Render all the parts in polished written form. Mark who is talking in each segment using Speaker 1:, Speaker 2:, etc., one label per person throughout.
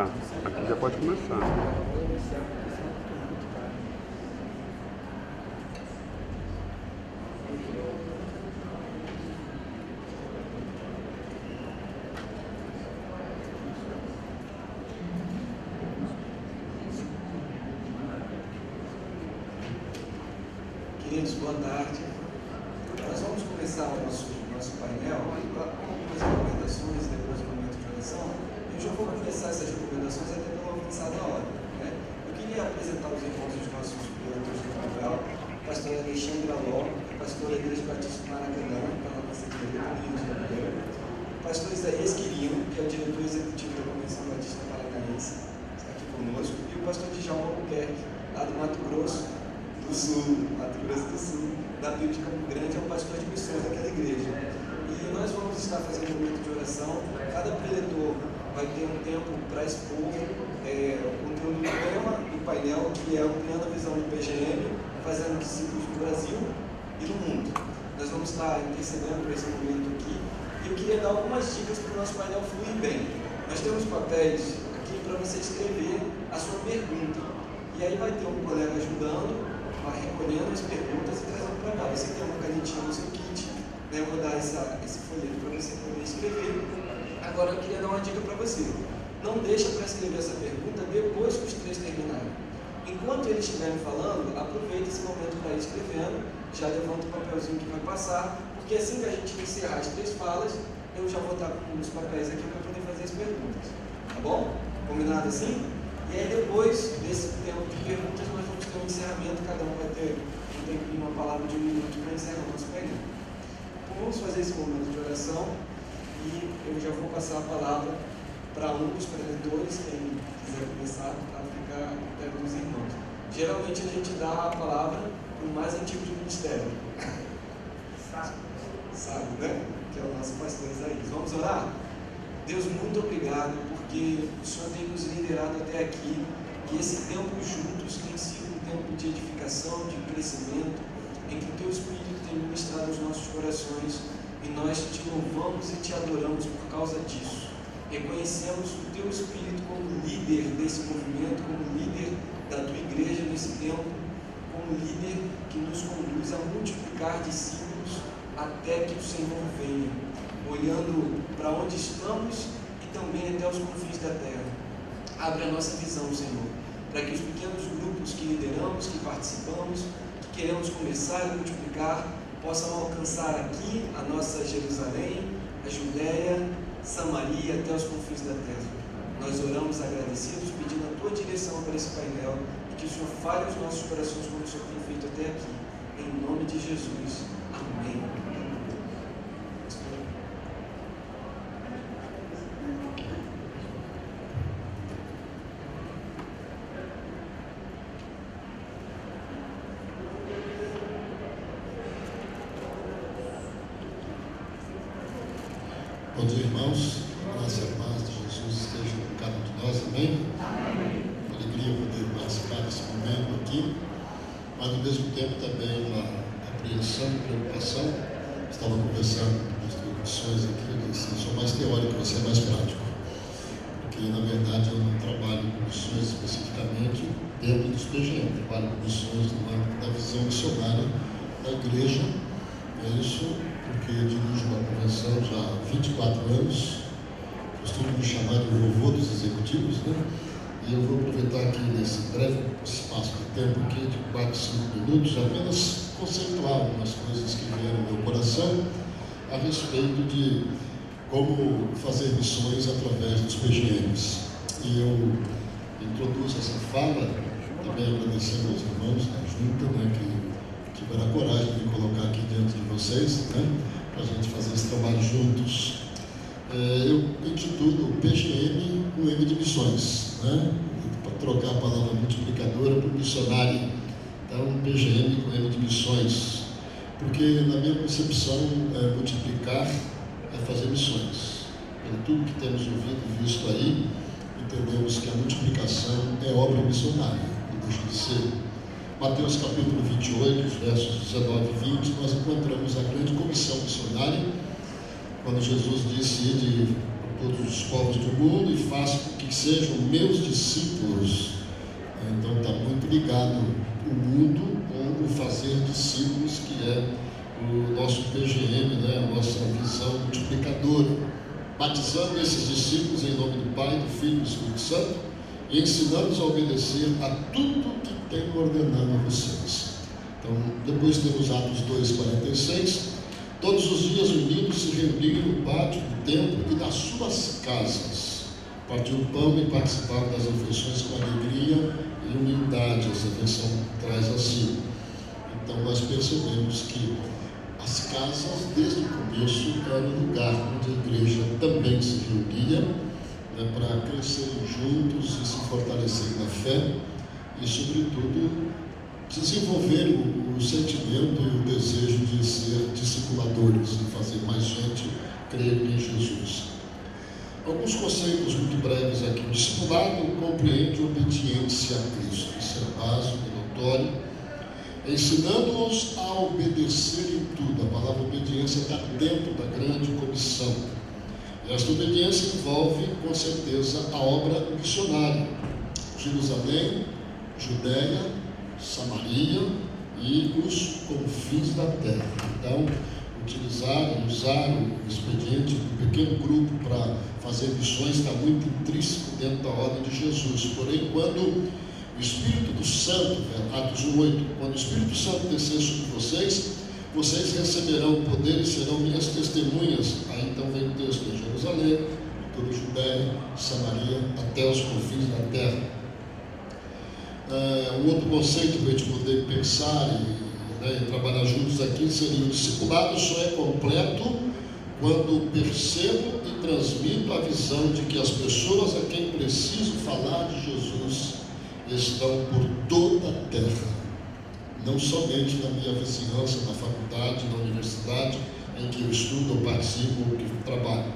Speaker 1: começar. Aqui já pode começar.
Speaker 2: Queridos, boa tarde. Nós vamos começar o nosso painel com algumas recomendações depois do momento de oração. Eu já vou começar essas recomendações até pela avançada hora. Eu queria apresentar os irmãos dos nossos diretores do painel, pastor Alexandre Aló, pastor da Igreja Batista do Maracanã, para a nossa igreja do Rio de Janeiro, pastor Isaías Quirino, que é o diretor executivo da Convenção Batista Paranaense, está aqui conosco, e o pastor Djalma Albuquerque, lá do Mato Grosso do Sul, da Bíblia de Campo Grande, é o pastor de missões daquela igreja. E nós vamos estar fazendo um momento de oração. Cada preletor vai ter um tempo para expor o conteúdo do tema do painel, que é ampliando a visão do PGM, fazendo discípulos no Brasil e no mundo. Nós vamos estar intercedendo por esse momento aqui. E eu queria dar algumas dicas para o nosso painel fluir bem. Nós temos papéis aqui para você escrever a sua pergunta. E aí vai ter um colega ajudando, vai recolhendo as perguntas e trazendo para cá. Você tem uma canetinha no seu kit, né? Eu vou dar esse folheto para você poder escrever. Agora eu queria dar uma dica para você. Não deixa para escrever essa pergunta depois que os três terminarem. Enquanto eles estiverem falando, aproveita esse momento para ir escrevendo, já levanta o papelzinho que vai passar, porque assim que a gente encerrar as três falas, eu já vou estar com os papéis aqui para poder fazer as perguntas. Tá bom? Combinado assim? E aí depois desse tempo de perguntas, nós vamos ter um encerramento, cada um vai ter uma palavra de 1 minuto para encerrar o nosso painel. Então vamos fazer esse momento de oração e eu já vou passar a palavra para um dos preletores, quem quiser começar, para ficar a critério dos irmãos. Geralmente a gente dá a palavra para o mais antigo do ministério. Sabe, né? Que é o nosso pastor Isaías. Vamos orar? Deus, muito obrigado, porque o Senhor tem nos liderado até aqui, e esse tempo juntos tem sido um tempo de edificação, de crescimento, em que o Teu Espírito tem ministrado os nossos corações, e nós te louvamos e te adoramos por causa disso. Reconhecemos o Teu Espírito como líder desse movimento, como líder da Tua igreja nesse tempo, como líder que nos conduz a multiplicar discípulos até que o Senhor venha, olhando para onde estamos e também até os confins da terra. Abre a nossa visão, Senhor, para que os pequenos grupos que lideramos, que participamos, que queremos começar e multiplicar, possam alcançar aqui a nossa Jerusalém, a Judéia, Samaria, até os confins da terra. Nós oramos agradecidos, pedindo a Tua direção para esse painel e que o Senhor fale aos nossos corações como o Senhor tem feito até aqui. Em nome de Jesus. Amém.
Speaker 3: Bom dia, irmãos. Graça e a paz de Jesus esteja com cada um de nós, amém? Uma alegria poder participar desse momento aqui, mas ao mesmo tempo também uma apreensão, preocupação. Estava conversando com as discussões aqui, eu disse, eu sou mais teórico, você é mais prático, porque na verdade eu não trabalho com missões especificamente dentro dos PGM, trabalho com missões no âmbito da visão missionária da igreja. É isso, porque eu dirijo uma convenção já há 24 anos, costumo me chamar de vovô dos executivos, né? E eu vou aproveitar aqui nesse breve espaço de tempo aqui, de 4, 5 minutos, apenas conceituar algumas coisas que vieram no meu coração a respeito de como fazer missões através dos PGMs. E eu introduzo essa fala, também agradecendo aos irmãos da junta, né, que tiveram a coragem de me colocar aqui diante de vocês, né, para a gente fazer esse trabalho juntos. Eu intitulo PGM com M de missões, né, para trocar a palavra multiplicadora por missionária. Então, PGM com M de missões, porque na minha concepção, multiplicar é fazer missões. Pelo tudo que temos ouvido e visto aí, entendemos que a multiplicação é obra missionária, não deixa de ser. Mateus capítulo 28, os versos 19 e 20, nós encontramos a grande comissão missionária, quando Jesus disse de todos os povos do mundo e façam com que sejam meus discípulos. Então está muito ligado o mundo com o fazer discípulos, que é o nosso PGM, né? A nossa visão multiplicadora, batizando esses discípulos em nome do Pai, do Filho e do Espírito Santo, e ensinando-os a obedecer a tudo que tenho ordenado a vocês. Então, depois temos Atos 2,46. Todos os dias unidos se reuniam no pátio do templo e nas suas casas. Partiam o pão e participavam das refeições com alegria e humildade. Essa versão traz assim. Então, nós percebemos que as casas, desde o começo, eram um lugar onde a igreja também se reunia, né, para crescerem juntos e se fortalecerem na fé e, sobretudo, desenvolver o sentimento e o desejo de ser discipuladores, de fazer mais gente crer em Jesus. Alguns conceitos muito breves aqui. O discipulado compreende obediência a Cristo. Isso é básico, notório. Ensinando-os a obedecer em tudo. A palavra obediência está dentro da grande comissão. E esta obediência envolve, com certeza, a obra missionária. Jerusalém, Judéia, Samaria e os confins da terra. Então, usar o expediente do pequeno grupo para fazer missões está muito intrínseco dentro da ordem de Jesus. Porém, quando o Espírito do Santo, Atos 1:8, quando o Espírito Santo descer sobre vocês receberão o poder e serão minhas testemunhas. Aí então vem o texto de Jerusalém, toda a Judéia, Samaria, até os confins da terra. Um outro conceito para a gente poder pensar e trabalhar juntos aqui seria: o discipulado só é completo quando percebo e transmito a visão de que as pessoas a quem preciso falar de Jesus estão por toda a terra, não somente na minha vizinhança, na faculdade, na universidade em que eu estudo, ou participo, ou que trabalho.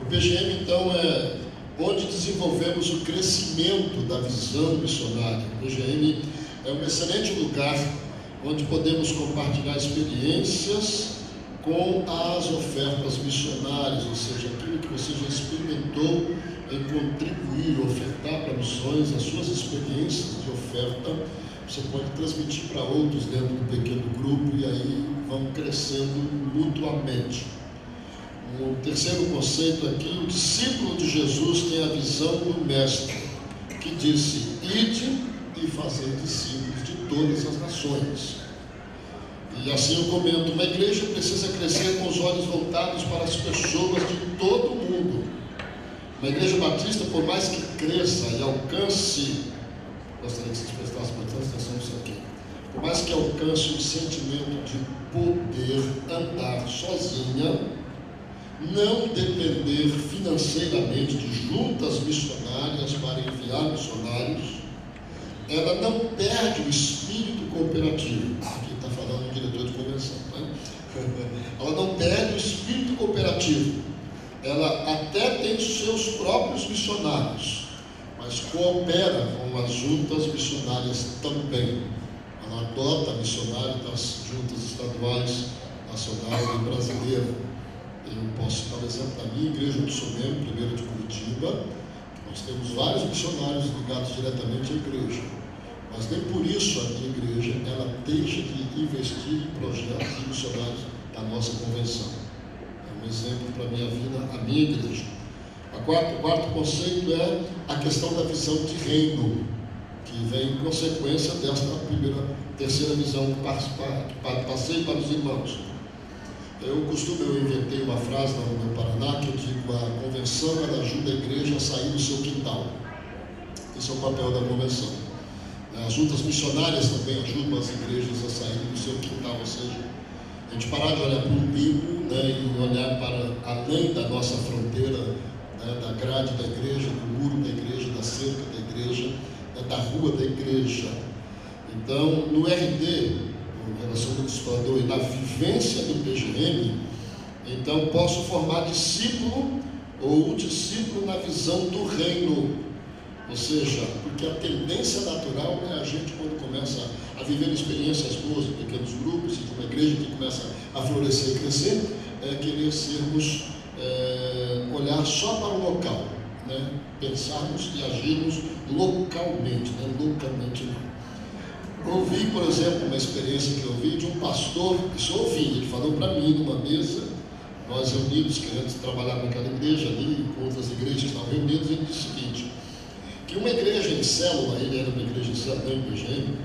Speaker 3: O PGM, então, é onde desenvolvemos o crescimento da visão missionária. O PGM é um excelente lugar onde podemos compartilhar experiências com as ofertas missionárias, ou seja, aquilo que você já experimentou em contribuir, ofertar para missões, as suas experiências de oferta, você pode transmitir para outros dentro do pequeno grupo e aí vão crescendo mutuamente. O terceiro conceito aqui: o discípulo de Jesus tem a visão do Mestre, que disse: ide e fazer discípulos de todas as nações. E assim eu comento: uma igreja precisa crescer com os olhos voltados para as pessoas de todo o mundo. Uma igreja batista, por mais que cresça e alcance, gostaria que vocês prestassem bastante atenção nisso aqui, por mais que alcance o sentimento de poder andar sozinha, não depender financeiramente de juntas missionárias para enviar missionários, ela não perde o espírito cooperativo. Aqui está falando o diretor de convenção, né? Ela não perde o espírito cooperativo. Ela até tem seus próprios missionários, mas coopera com as juntas missionárias também. Ela adota missionário das juntas estaduais, nacional e brasileira. Eu posso citar o exemplo da minha igreja, onde sou membro, primeiro de Curitiba. Nós temos vários missionários ligados diretamente à igreja, mas nem por isso a minha igreja ela deixa de investir em projetos de missionários da nossa convenção. É um exemplo para a minha vida, a minha igreja. O quarto conceito é a questão da visão de reino, que vem em consequência desta terceira visão que passei para os irmãos. Eu inventei uma frase no meu Paraná que eu digo: a convenção ela ajuda a igreja a sair do seu quintal. Esse é o papel da convenção. As juntas missionárias também ajudam as igrejas a saírem do seu quintal, ou seja, a gente parar de olhar para o umbigo, né, e olhar para além da nossa fronteira, né, da grade da igreja, do muro da igreja, da cerca da igreja, né, da rua da igreja. Então, no RD, relação do discipulador, e na vivência do PGM, então posso formar discípulo ou um discípulo na visão do reino. Ou seja, porque a tendência natural é a gente, quando começa a viver experiências boas em pequenos grupos e de uma igreja que começa a florescer e crescer, é querer sermos olhar só para o local, né? Pensarmos e agirmos localmente, localmente não. Ouvi, por exemplo, uma experiência que eu vi de um pastor, isso eu ouvi, ele falou para mim numa mesa, nós reunidos, querendo trabalhar naquela igreja ali, com outras igrejas que estavam reunidas, ele disse o seguinte, que uma igreja em célula, ele era uma igreja em célula, não em PGM,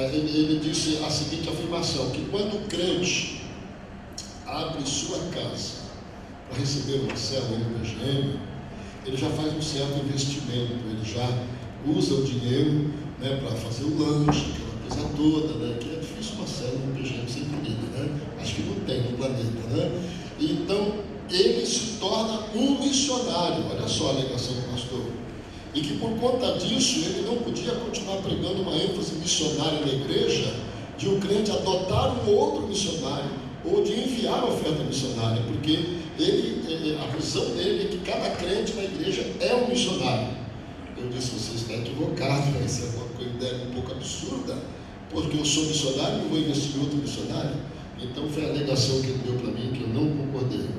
Speaker 3: ele disse a seguinte afirmação, que quando o crente abre sua casa para receber uma célula no PGM, ele já faz um certo investimento, ele já usa o dinheiro, né, para fazer o lanche, aquela coisa toda, né, que é difícil uma célula no PGM sem comida, né? Acho que não tem no planeta, né? Então, ele se torna um missionário, olha só a alegação do pastor, e que por conta disso ele não podia continuar pregando uma ênfase missionária na igreja, de um crente adotar um outro missionário, ou de enviar a oferta missionária, porque a visão dele é que cada crente na igreja é um missionário. Eu disse, você está equivocado, isso é uma ideia um pouco absurda, porque eu sou missionário e não vou investir em outro missionário. Então foi a alegação que ele deu para mim, que eu não concordei.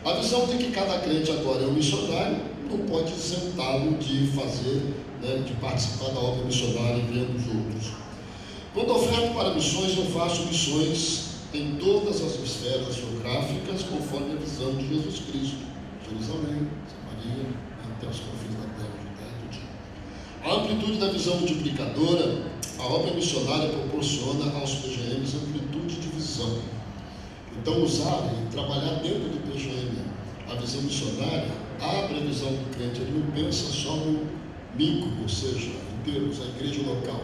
Speaker 3: A visão de que cada crente agora é um missionário não pode isentá-lo de fazer, né, de participar da obra missionária enviando os outros. Quando oferto para missões, eu faço missões em todas as esferas geográficas, conforme a visão de Jesus Cristo. Jerusalém, Samaria, até os confins da terra, Judéia e Judéia. A amplitude da visão multiplicadora, a obra missionária proporciona aos PGMs amplitude de visão. Então, usar e trabalhar dentro do PGM a visão missionária abre a visão do crente. Ele não pensa só no micro, ou seja, em termos, a igreja local,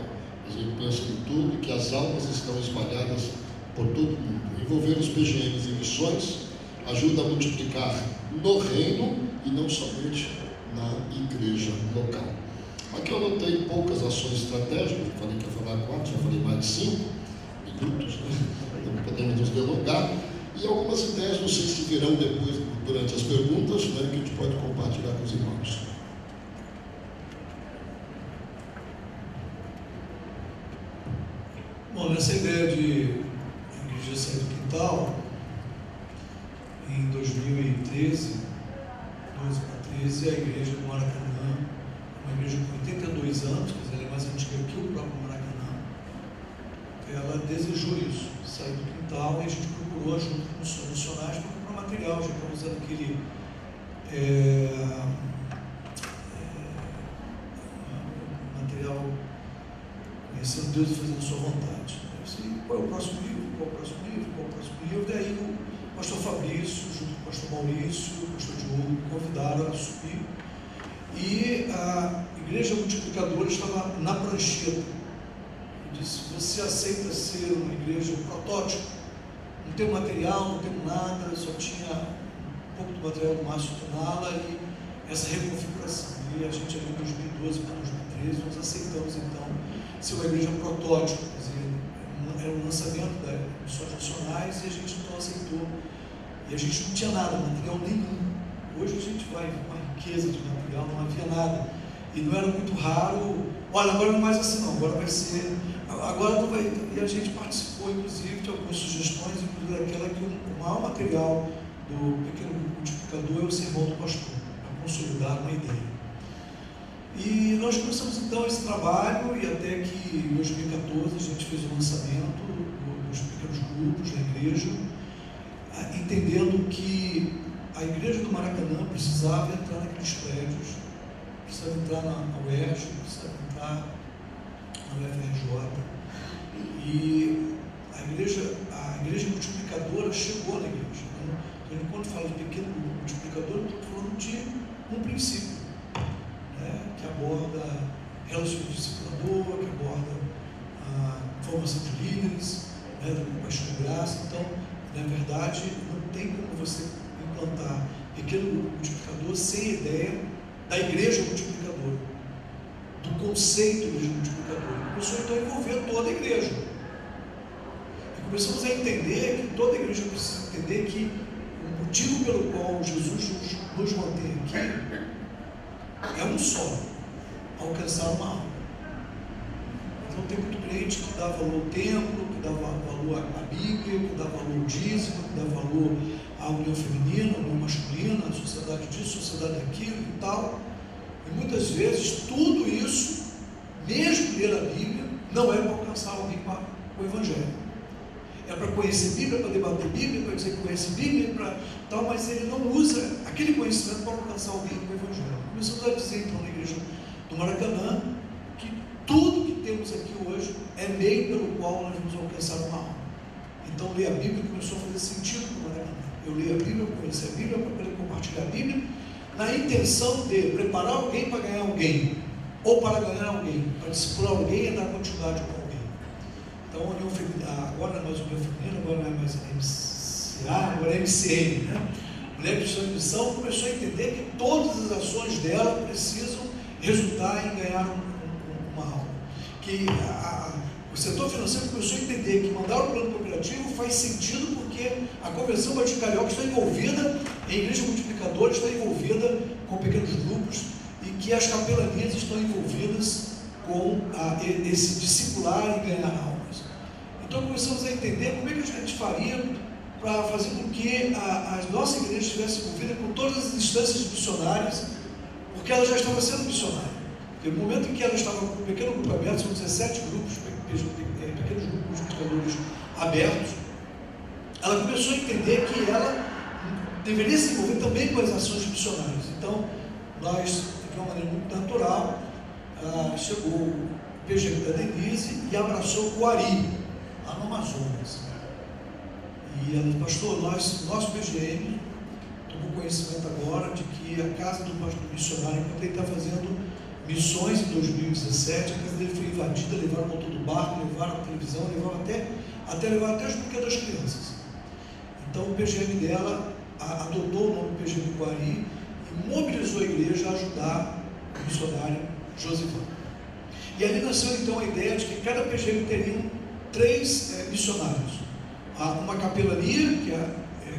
Speaker 3: mas ele pensa em tudo, que as almas estão espalhadas por todo o mundo. Envolver os PGMs em missões ajuda a multiplicar no reino e não somente na igreja local. Aqui eu notei poucas ações estratégicas, eu falei que ia falar 4, já falei mais de 5 minutos, né? Então podemos nos delongar. E algumas ideias, não sei se virão depois, durante as perguntas, né, que a gente pode compartilhar com os irmãos.
Speaker 1: Bom, nessa ideia de igreja sair do quintal, em 2013, 12 para 13, a igreja do Maracanã, uma igreja com 82 anos, quer dizer, ela é mais antiga que o próprio Maracanã, ela desejou isso, sair do quintal, e a gente procurou ajuda com os missionários para comprar material, já estamos usando aquele material conhecendo Deus e fazendo sua vontade. Qual é o próximo livro? Qual é o próximo livro? Qual é o próximo livro? Daí o pastor Fabrício, junto com o pastor Maurício, o pastor Diogo, me convidaram a subir. E a igreja multiplicadora estava na prancheta. Eu disse, você aceita ser uma igreja protótipo? Não tem material, não tem nada, só tinha um pouco do material do Márcio Tunala e essa reconfiguração. E a gente, ali em 2012 para 2013, nós aceitamos então ser uma igreja protótipo, quer dizer, era um lançamento das missões nacionais e a gente então aceitou. E a gente não tinha nada, material nenhum. Hoje a gente vai com uma riqueza de material, não havia nada. E não era muito raro, olha, agora não é mais assim não, agora vai ser, agora não vai. E a gente participou, inclusive, de algumas sugestões, inclusive aquela que o maior material do pequeno multiplicador é o sermão do pastor, para consolidar uma ideia. E nós começamos então esse trabalho, e até que em 2014 a gente fez o lançamento dos pequenos grupos da igreja, entendendo que a igreja do Maracanã precisava entrar naqueles prédios, precisava entrar na UERJ, precisava entrar na UFRJ. E a igreja multiplicadora chegou na igreja. Então, quando falo de pequeno multiplicador, eu estou falando de um princípio, né, que aborda relacionamento discipulador, que aborda a formação de líderes, né, da compaixão e graça. Então, na verdade, não tem como você implantar pequeno multiplicador sem a ideia da igreja multiplicadora, do conceito de igreja multiplicadora. Começou então a envolver toda a igreja. E começamos a entender que toda a igreja precisa entender que o motivo pelo qual Jesus nos mantém aqui é um só: alcançar uma alma. Então tem muito crente que dá valor ao templo, que dá valor à Bíblia, que dá valor ao dízimo, que dá valor a união feminina, a união masculina, a sociedade disso, a sociedade daquilo e tal. E muitas vezes tudo isso, mesmo ler a Bíblia, não é para alcançar alguém com o Evangelho. É para conhecer Bíblia, para debater Bíblia, para dizer que conhece Bíblia, para tal, mas ele não usa aquele conhecimento para alcançar alguém com o Evangelho. Começamos a dizer então na igreja do Maracanã que tudo que temos aqui hoje é meio pelo qual nós vamos alcançar uma alma. Então ler a Bíblia começou a fazer sentido para o Maracanã. Eu li a Bíblia, eu conheci a Bíblia, para poder compartilhar a Bíblia, na intenção de preparar alguém para ganhar alguém, ou para ganhar alguém, para discipular alguém e dar continuidade com alguém. Então, a união feminina, agora não é mais união feminina, agora não é mais MCA, agora é MCM, né? Mulher Cristã de Missão começou a entender que todas as ações dela precisam resultar em ganhar uma alma. Que o setor financeiro começou a entender que mandar o plano cooperativo faz sentido porque a Convenção Batista Carioca está envolvida em igreja multiplicadora, está envolvida com pequenos grupos e que as capelanias estão envolvidas com esse discipular e ganhar almas. Então começamos a entender como é que a gente faria para fazer com que as nossas igrejas estivessem envolvidas com todas as instâncias missionárias, porque ela já estava sendo missionária. Porque no momento em que ela estava com um pequeno grupo aberto, são 17 grupos, pequenos grupos multiplicadores abertos, ela começou a entender que ela deveria se envolver também com as ações missionárias. Então, nós, de uma maneira muito natural, chegou o PGM da Denise e abraçou o Guari, lá no Amazonas. E ela disse: pastor, nosso PGM tomou conhecimento agora de que a casa do pastor missionário, enquanto ele está fazendo missões em 2017, a casa dele foi invadida, levaram o motor do barco, levaram a televisão, levaram até os brinquedos das crianças. Então o PGM dela adotou o nome PGM Guari e mobilizou a igreja a ajudar o missionário Josivão. E ali nasceu então a ideia de que cada PGM teria 3 missionários. Uma capelania, que é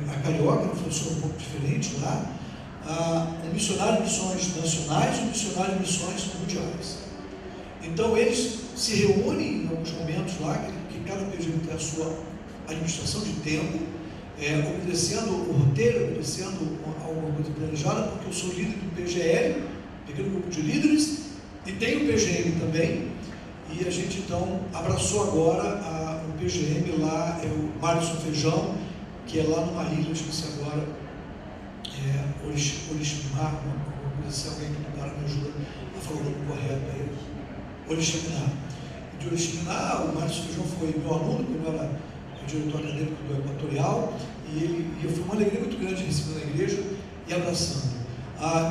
Speaker 1: a carioca, que funciona um pouco diferente lá, um missionário de missões nacionais e um missionário de missões mundiais. Então eles se reúnem em alguns momentos lá, que cada PGM tem a sua administração de tempo, obedecendo o roteiro, obedecendo alguma coisa planejada, porque eu sou líder do PGL, pequeno grupo de líderes, e tem o PGM também, e a gente então abraçou agora o PGM lá, é o Márcio Feijão, que é lá numa ilha, esqueci agora, Oriximiná, alguma coisa assim, alguém que não me ajuda a falar o nome correto aí, Oriximiná. De Oriximiná, o Márcio Feijão foi meu aluno, quando eu era diretor acadêmico do Equatorial, e foi uma alegria muito grande recebendo a igreja e abraçando.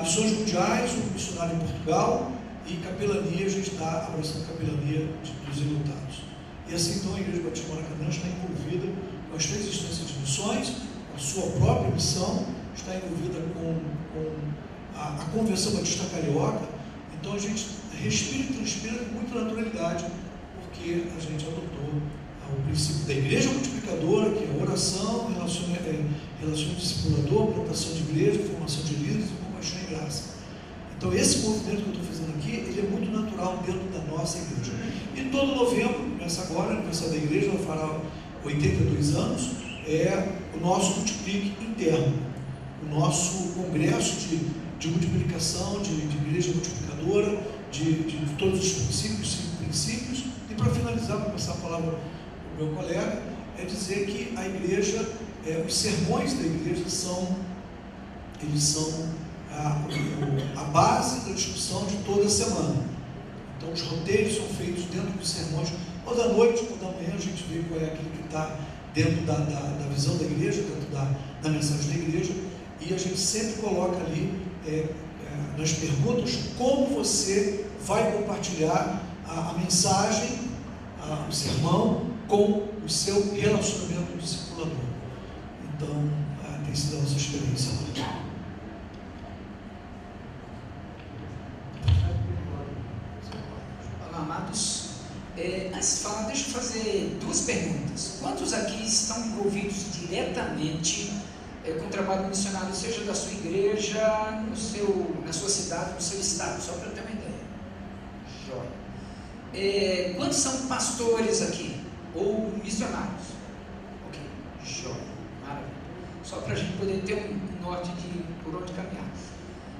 Speaker 1: Missões mundiais, um missionário em Portugal, e capelania, a gente está abraçando a capelania dos enlutados. E assim então a Igreja Batista Maracanã está envolvida com as 3 instâncias de missões, com a sua própria missão, está envolvida com a Convenção Batista Carioca. Então a gente respira e transpira com muita naturalidade, porque a gente adotou o princípio da igreja multiplicadora, que é oração, relacionamento discipulador, plantação de igreja, formação de líderes e compaixão e graça. Então esse movimento que eu estou fazendo aqui, ele é muito natural dentro da nossa igreja. E todo novembro, começa agora, aniversário da igreja, ela fará 82 anos, é o nosso Multiplique interno, o nosso congresso de multiplicação, de igreja multiplicadora, de todos os princípios, 5 princípios. E para finalizar, para passar a palavra para o meu colega, é dizer que a igreja, os sermões da igreja eles são a base da discussão de toda a semana. Então os roteiros são feitos dentro dos sermões, ou da noite ou da manhã, a gente vê qual é aquilo que está dentro da visão da igreja, dentro da mensagem da igreja, e a gente sempre coloca ali nas perguntas como você vai compartilhar a mensagem, o sermão, com o seu relacionamento discipulador. Então tem sido a nossa experiência lá.
Speaker 4: Amados, antes de falar, deixa eu fazer 2 perguntas. Quantos aqui estão envolvidos diretamente com o trabalho missionário, seja da sua igreja, na sua cidade, no seu estado, só para eu ter uma ideia? Joia. Quantos são pastores aqui? Ou missionários? Ok, joia, maravilha. só para a gente poder ter um norte de por onde caminhar.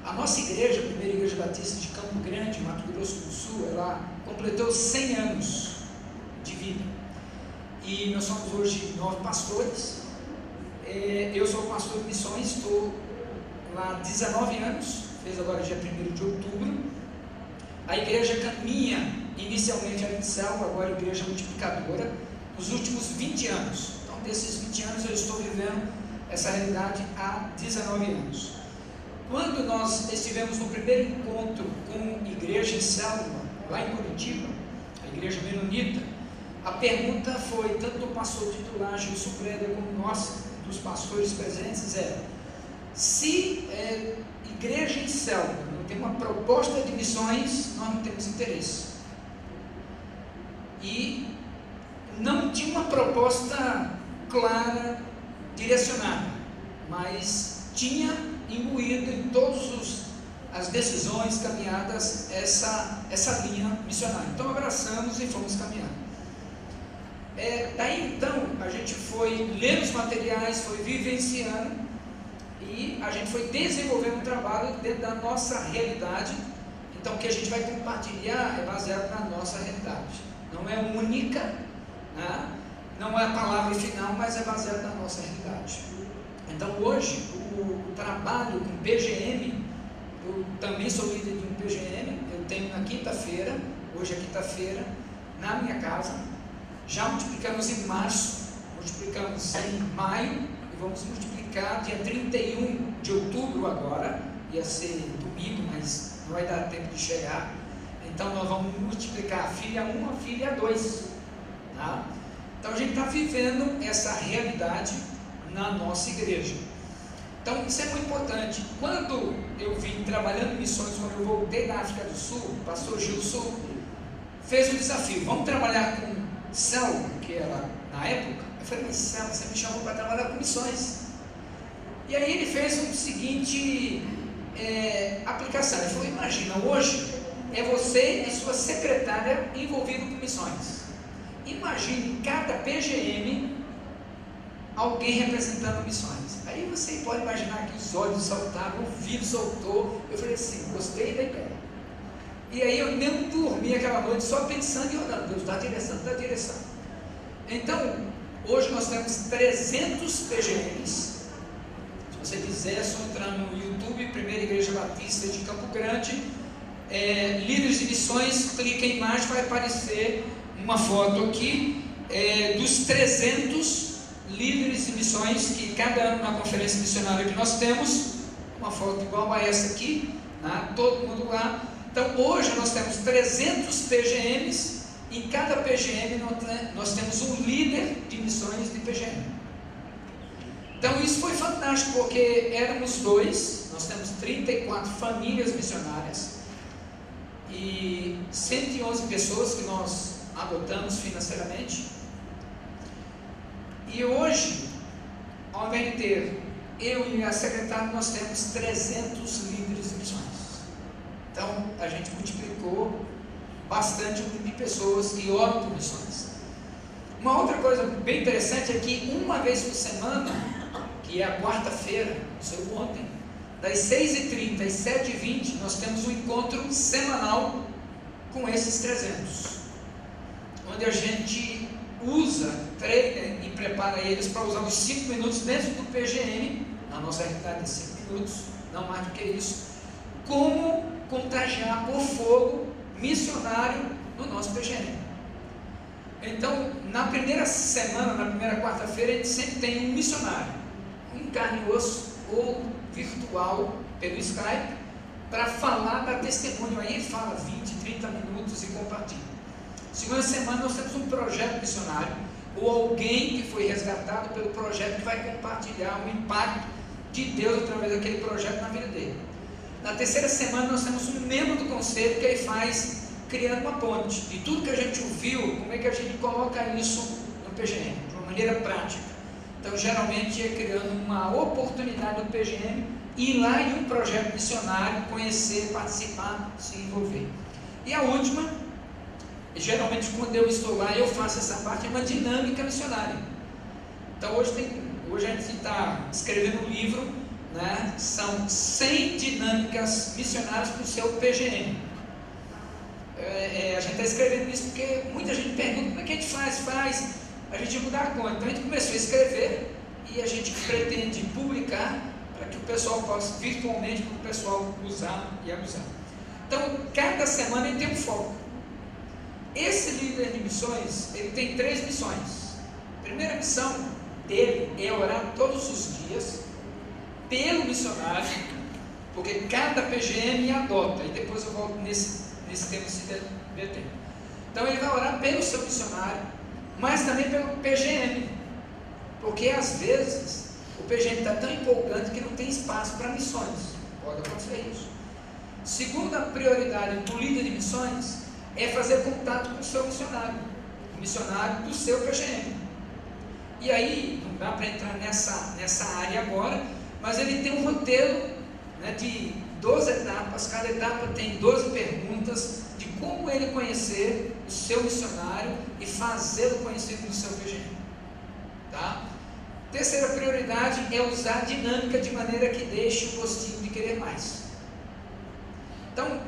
Speaker 4: A nossa igreja, a primeira igreja batista de Campo Grande, Mato Grosso do Sul, ela completou 100 anos de vida. E nós somos hoje 9 pastores. Eu sou pastor de missões, estou lá há 19 anos, fez agora dia 1º de outubro. A igreja caminha inicialmente a Selva, agora a igreja multiplicadora, nos últimos 20 anos. Então, desses 20 anos eu estou vivendo essa realidade há 19 anos. Quando nós estivemos no primeiro encontro com igreja em Selva, lá em Curitiba, a igreja menonita, a pergunta foi, tanto do pastor titular Gilson Preder como nossa, dos pastores presentes, se igreja em Selva não tem uma proposta de missões, nós não temos interesse. E não tinha uma proposta clara, direcionada, mas tinha imbuído em todas as decisões caminhadas essa linha missionária. Então abraçamos e fomos caminhar. Daí então a gente foi lendo os materiais, foi vivenciando e a gente foi desenvolvendo um trabalho dentro da nossa realidade. Então o que a gente vai compartilhar é baseado na nossa realidade, não é única, né? Não é a palavra final, mas é baseado na nossa realidade. Então hoje o trabalho com PGM, eu também sou líder de um PGM, eu tenho na quinta-feira, hoje é quinta-feira, na minha casa. Já multiplicamos em março, multiplicamos em maio e vamos multiplicar dia 31 de outubro agora, ia ser domingo, mas não vai dar tempo de chegar. Então nós vamos multiplicar a filha 1, a filha 2, tá? Então a gente está vivendo essa realidade na nossa igreja. Então isso é muito importante. Quando eu vim trabalhando em missões, quando eu voltei da África do Sul, o pastor Gilson fez um desafio, vamos trabalhar com Selva, que era na época. Eu falei, mas Selva, você me chamou para trabalhar com missões. E aí ele fez um seguinte aplicação. Ele falou, imagina, hoje é você e sua secretária envolvidos com missões. Imagine cada PGM alguém representando missões. Aí você pode imaginar que os olhos saltaram, o ouvido soltou. Eu falei assim, gostei da ideia. E aí eu nem dormi aquela noite só pensando e orando, Deus dá direção, dá direção. Então, hoje nós temos 300 PGMs. Se você quiser, é só entrar no YouTube, Primeira Igreja Batista de Campo Grande, líderes de missões, clica em imagem, vai aparecer uma foto aqui dos 300 líderes de missões que cada ano na conferência missionária que nós temos, uma foto igual a essa aqui, né? Todo mundo lá. Então hoje nós temos 300 PGMs, em cada PGM nós temos um líder de missões de PGM. Então isso foi fantástico, porque éramos 2, nós temos 34 famílias missionárias e 111 pessoas que nós adotamos financeiramente. E hoje, ao invés de ter eu e a secretária, nós temos 300 líderes de missões. Então, a gente multiplicou bastante o número de pessoas que oram por missões. Uma outra coisa bem interessante é que uma vez por semana, que é a quarta-feira, isso é ontem, das 6h30 às 7h20, nós temos um encontro semanal com esses 300, onde a gente treina e prepara eles para usar os 5 minutos dentro do PGM, na nossa realidade de 5 minutos, não mais do que isso, como contagiar o fogo missionário no nosso PGM. Então, na primeira semana, na primeira quarta-feira, a gente sempre tem um missionário, em carne e osso, ou virtual, pelo Skype, para falar da testemunho. Aí ele fala 20, 30 minutos e compartilha. Segunda semana nós temos um projeto missionário, ou alguém que foi resgatado pelo projeto que vai compartilhar o impacto de Deus através daquele projeto na vida dele. Na terceira semana nós temos um membro do conselho que ele faz criando uma ponte de tudo que a gente ouviu, como é que a gente coloca isso no PGM, de uma maneira prática. Então geralmente é criando uma oportunidade do PGM ir lá em um projeto missionário, conhecer, participar, se envolver. E a última, geralmente quando eu estou lá, eu faço essa parte, é uma dinâmica missionária. Então hoje tem hoje a gente está escrevendo um livro, né? São 100 dinâmicas missionárias para o seu PGM. A gente está escrevendo isso porque muita gente pergunta como é que a gente faz a gente mudar a conta. Então a gente começou a escrever e a gente pretende publicar para que o pessoal possa, virtualmente, para o pessoal usar e abusar. Então, cada semana ele tem um foco. Esse líder de missões, ele tem 3 missões. A primeira missão dele é orar todos os dias pelo missionário, porque cada PGM adota, e depois eu volto nesse tema se der tempo. Então ele vai orar pelo seu missionário, mas também pelo PGM, porque às vezes o PGM está tão empolgante que não tem espaço para missões. Pode acontecer isso. Segunda prioridade do líder de missões é fazer contato com o seu missionário, o missionário do seu PGM. E aí, não dá para entrar nessa área agora, mas ele tem um roteiro, né, de 12 etapas, cada etapa tem 12 perguntas de como ele conhecer o seu missionário e fazê-lo conhecido no seu PGM. Tá? Terceira prioridade é usar a dinâmica de maneira que deixe o gostinho de querer mais. Então,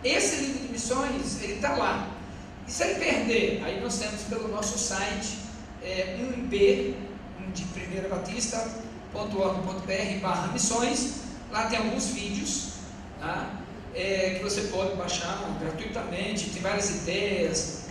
Speaker 4: esse líder de missões, ele está lá. E se ele perder, aí nós temos pelo nosso site 1B, de primeirabatista.org.br/missões. Lá tem alguns vídeos, tá? Que você pode baixar gratuitamente, tem várias ideias.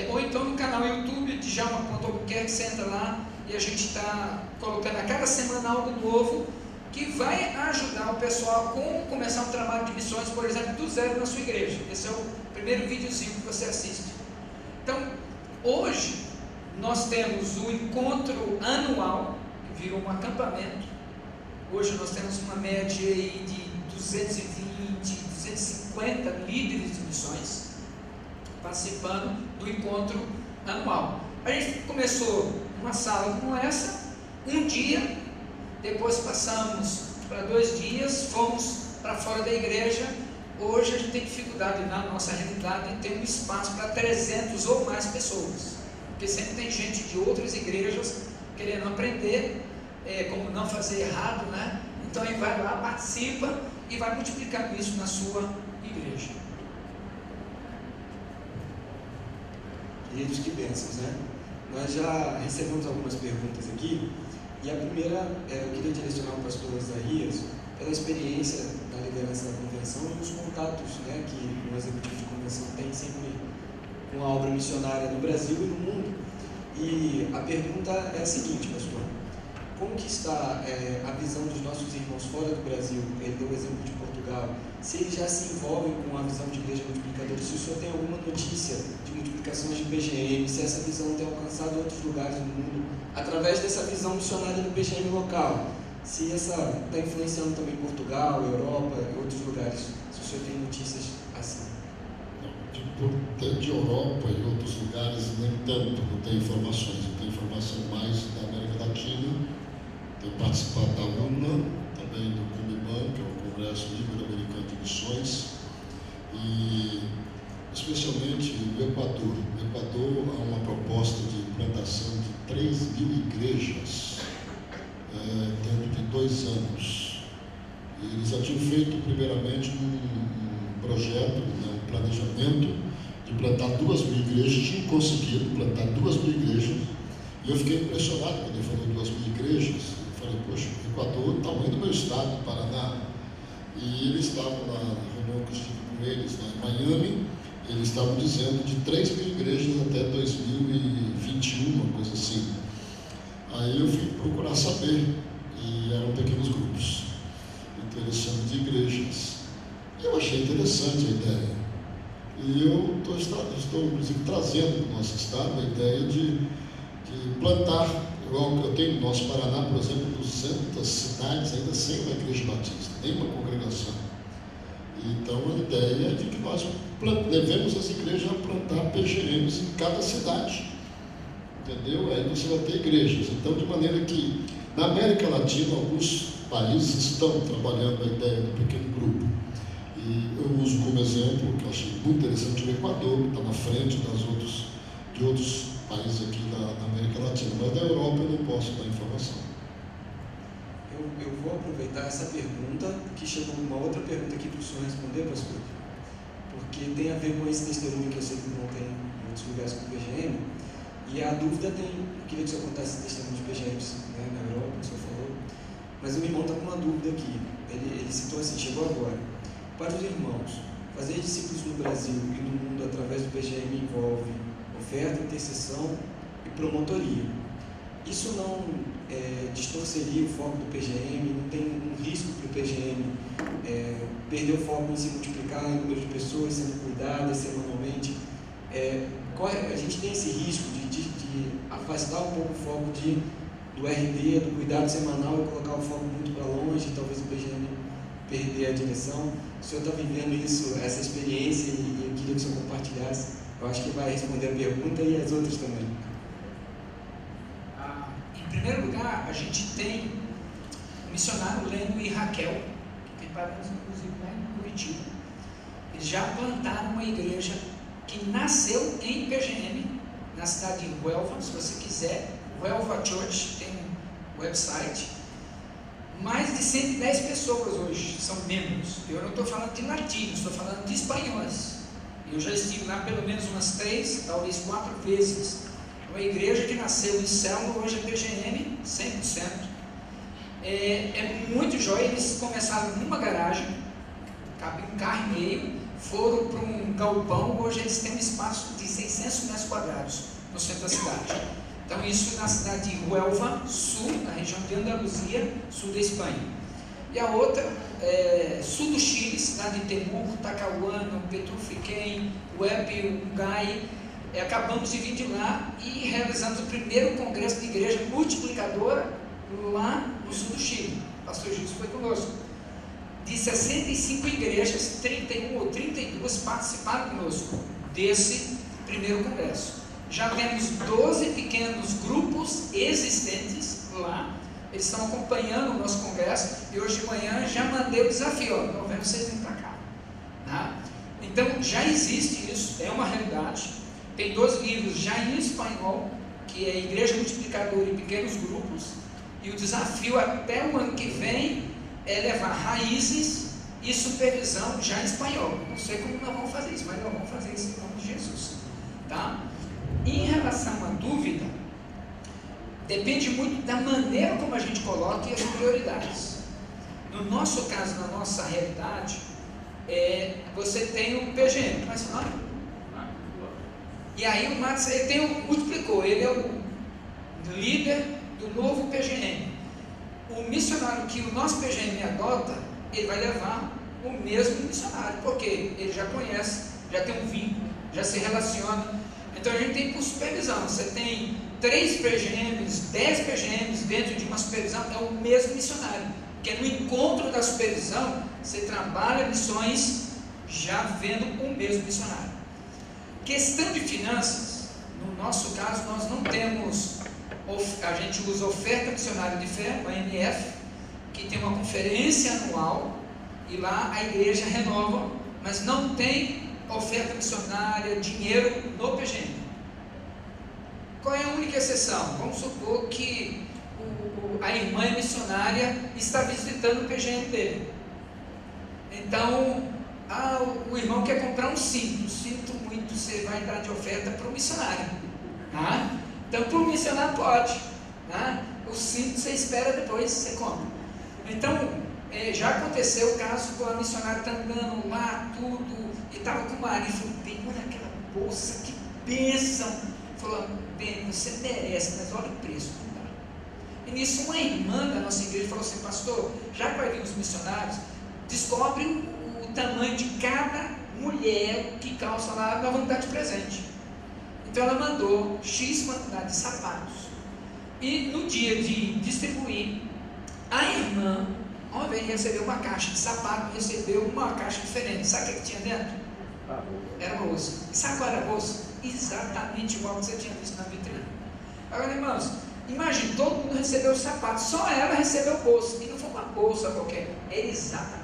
Speaker 4: Ou então no canal YouTube de Djalma.albuquerque, você entra lá e a gente está colocando a cada semana algo novo que vai ajudar o pessoal a começar um trabalho de missões, por exemplo, do zero na sua igreja. Esse é o primeiro videozinho que você assiste. Então, hoje nós temos o encontro anual, que virou um acampamento. Hoje nós temos uma média aí de 220, 250 líderes de missões participando do encontro anual. A gente começou numa sala como essa, um dia, depois passamos para 2 dias, fomos para fora da igreja. Hoje a gente tem dificuldade na nossa realidade de ter um espaço para 300 ou mais pessoas, porque sempre tem gente de outras igrejas querendo aprender como não fazer errado, né? Então ele vai lá, participa e vai multiplicando isso na sua igreja.
Speaker 2: Queridos, que bênçãos, né? Nós já recebemos algumas perguntas aqui, e a primeira, eu queria direcionar ao pastor Isaías pela experiência na liderança da convenção e os contatos, né, que o executivo de convenção tem sempre com a obra missionária no Brasil e no mundo. E a pergunta é a seguinte, pastor: como que está a visão dos nossos irmãos fora do Brasil? Ele deu o exemplo de Portugal. Se eles já se envolvem com a visão de igreja multiplicadora, se o senhor tem alguma notícia de multiplicações de PGM, se essa visão tem alcançado outros lugares do mundo, através dessa visão missionária do PGM local, se essa está influenciando também Portugal, Europa e outros lugares, se o senhor tem notícias assim.
Speaker 3: De Europa e outros lugares, nem tanto, não tem informações. Eu tenho informação mais da América Latina, tenho participado da UNA, também do COMIBAN, que é o Congresso Ibero-Americano de Missões, e especialmente no Equador. No Equador há uma proposta de implantação de 3.000 igrejas dentro de 2 anos. E eles já tinham feito primeiramente um projeto, um planejamento de plantar 2.000 igrejas, tinham conseguido plantar 2.000 igrejas, e eu fiquei impressionado quando ele falou 2.000 igrejas. Eu falei, poxa, o Equador, o tamanho do meu estado, do Paraná. E eles estavam na reunião que eu estive com eles, lá em Miami, eles estavam dizendo de 3.000 igrejas até 2021, uma coisa assim. Aí eu fui procurar saber, e eram pequenos grupos, interessantes de igrejas. Eu achei interessante a ideia. E eu estou inclusive trazendo para o nosso estado a ideia de plantar. Eu tenho no nosso Paraná, por exemplo, 200 cidades ainda sem uma igreja batista, nem uma congregação. Então a ideia é de que nós levemos as igrejas a plantar PGMs em cada cidade. Entendeu? Aí você vai ter igrejas. Então, de maneira que na América Latina alguns países estão trabalhando a ideia do pequeno grupo. E eu uso como exemplo, que eu achei muito interessante, o Equador, que está na frente de outros países aqui da América Latina. Mas da Europa eu não posso dar informação.
Speaker 2: eu vou aproveitar essa pergunta, que chegou uma outra pergunta aqui para o senhor responder, pastor, porque tem a ver com esse testemunho que eu sei que não tem em outros lugares com o PGM, e a dúvida tem, eu queria que o senhor contasse esse testemunho de PGMs, né, na Europa, o senhor falou, mas o meu irmão está com uma dúvida aqui, ele citou assim, chegou agora: para os irmãos, fazer discípulos no Brasil e no mundo através do PGM envolve oferta, intercessão e promotoria. Isso não distorceria o foco do PGM? Não tem um risco para o PGM perder o foco em se multiplicar em número de pessoas sendo cuidadas semanalmente? A gente tem esse risco de afastar um pouco o foco do RD, do cuidado semanal, e colocar o foco muito para longe, e talvez o PGM perder a direção. O senhor está vivendo isso, essa experiência, e eu queria que o senhor compartilhasse. Eu acho que vai responder a pergunta e as outras também.
Speaker 4: Em primeiro lugar, a gente tem o missionário Leno e Raquel, que tem parentes inclusive lá em Curitiba. Eles já plantaram uma igreja que nasceu em PGM, na cidade de Huelva. Se você quiser, Huelva Church tem um website. Mais de 110 pessoas hoje são membros. Eu não estou falando de latinos, estou falando de espanhóis. Eu já estive lá pelo menos umas 3, talvez 4 vezes. Uma igreja que nasceu em célula, hoje é PGM, 100%. É muito jóia. Eles começaram numa garagem, cabe um carro e meio, foram para um galpão. Hoje eles têm um espaço de 600 metros quadrados no centro da cidade. Então isso na cidade de Huelva, sul, na região de Andaluzia, sul da Espanha. E a outra, sul do Chile, cidade de Temuco, Talcahuano, Petrufriquém, Huepe, Ungay. Acabamos de vir de lá e realizamos o primeiro congresso de igreja multiplicadora lá no sul do Chile. O pastor Gilson foi conosco. De 65 igrejas, 31 ou 32 participaram conosco desse primeiro congresso. Já temos 12 pequenos grupos existentes lá. Eles estão acompanhando o nosso congresso, e hoje de manhã já mandei o desafio: estou vendo vocês virem para cá. Tá? Então já existe isso, é uma realidade. Tem 2 livros já em espanhol, que é Igreja Multiplicadora em Pequenos Grupos, e o desafio até o ano que vem é levar raízes e supervisão já em espanhol. Não sei como nós vamos fazer isso, mas nós vamos fazer isso em nome de Jesus. Tá? Em relação à dúvida, depende muito da maneira como a gente coloca e as prioridades. No nosso caso, na nossa realidade, você tem o PGM, qual é o seu nome? E aí o Max multiplicou, ele é o líder do novo PGM. O missionário que o nosso PGM adota, ele vai levar o mesmo missionário, porque ele já conhece, já tem um vínculo, já se relaciona. Então a gente tem por supervisão. Você tem 3 PGMs, 10 PGMs dentro de uma supervisão, é o mesmo missionário. Porque no encontro da supervisão, você trabalha missões já vendo o mesmo missionário. Questão de finanças, no nosso caso, nós não temos, a gente usa oferta missionária de fé, o AMF, que tem uma conferência anual, e lá a igreja renova, mas não tem oferta missionária, dinheiro no PGM. Qual é a única exceção? Vamos supor que a irmã missionária está visitando o PGM dele. Então, o irmão quer comprar um cinto. Sinto muito, você vai dar de oferta para o missionário. Tá? Então, para o missionário pode. Tá? O cinto você espera, depois você compra. Então, já aconteceu o caso do missionário está andando lá, tudo, e estava com o marido, falou: bem, olha aquela bolsa, que bênção. Falou: bem, você merece, mas olha o preço. Não dá. E nisso, uma irmã da nossa igreja falou assim: pastor, já que vai vir os missionários, descobre o tamanho de cada mulher que calça lá, nós vamos dar de presente. Então ela mandou X quantidade de sapatos. E no dia de distribuir, a irmã, ao invés de receber uma caixa de sapato, recebeu uma caixa diferente. Sabe o que tinha dentro? Era uma bolsa. E sabe qual era a bolsa? Exatamente igual que você tinha visto na vitrine. Agora, irmãos, imagine, todo mundo recebeu o sapato, só ela recebeu bolsa. E não foi uma bolsa qualquer, é exatamente.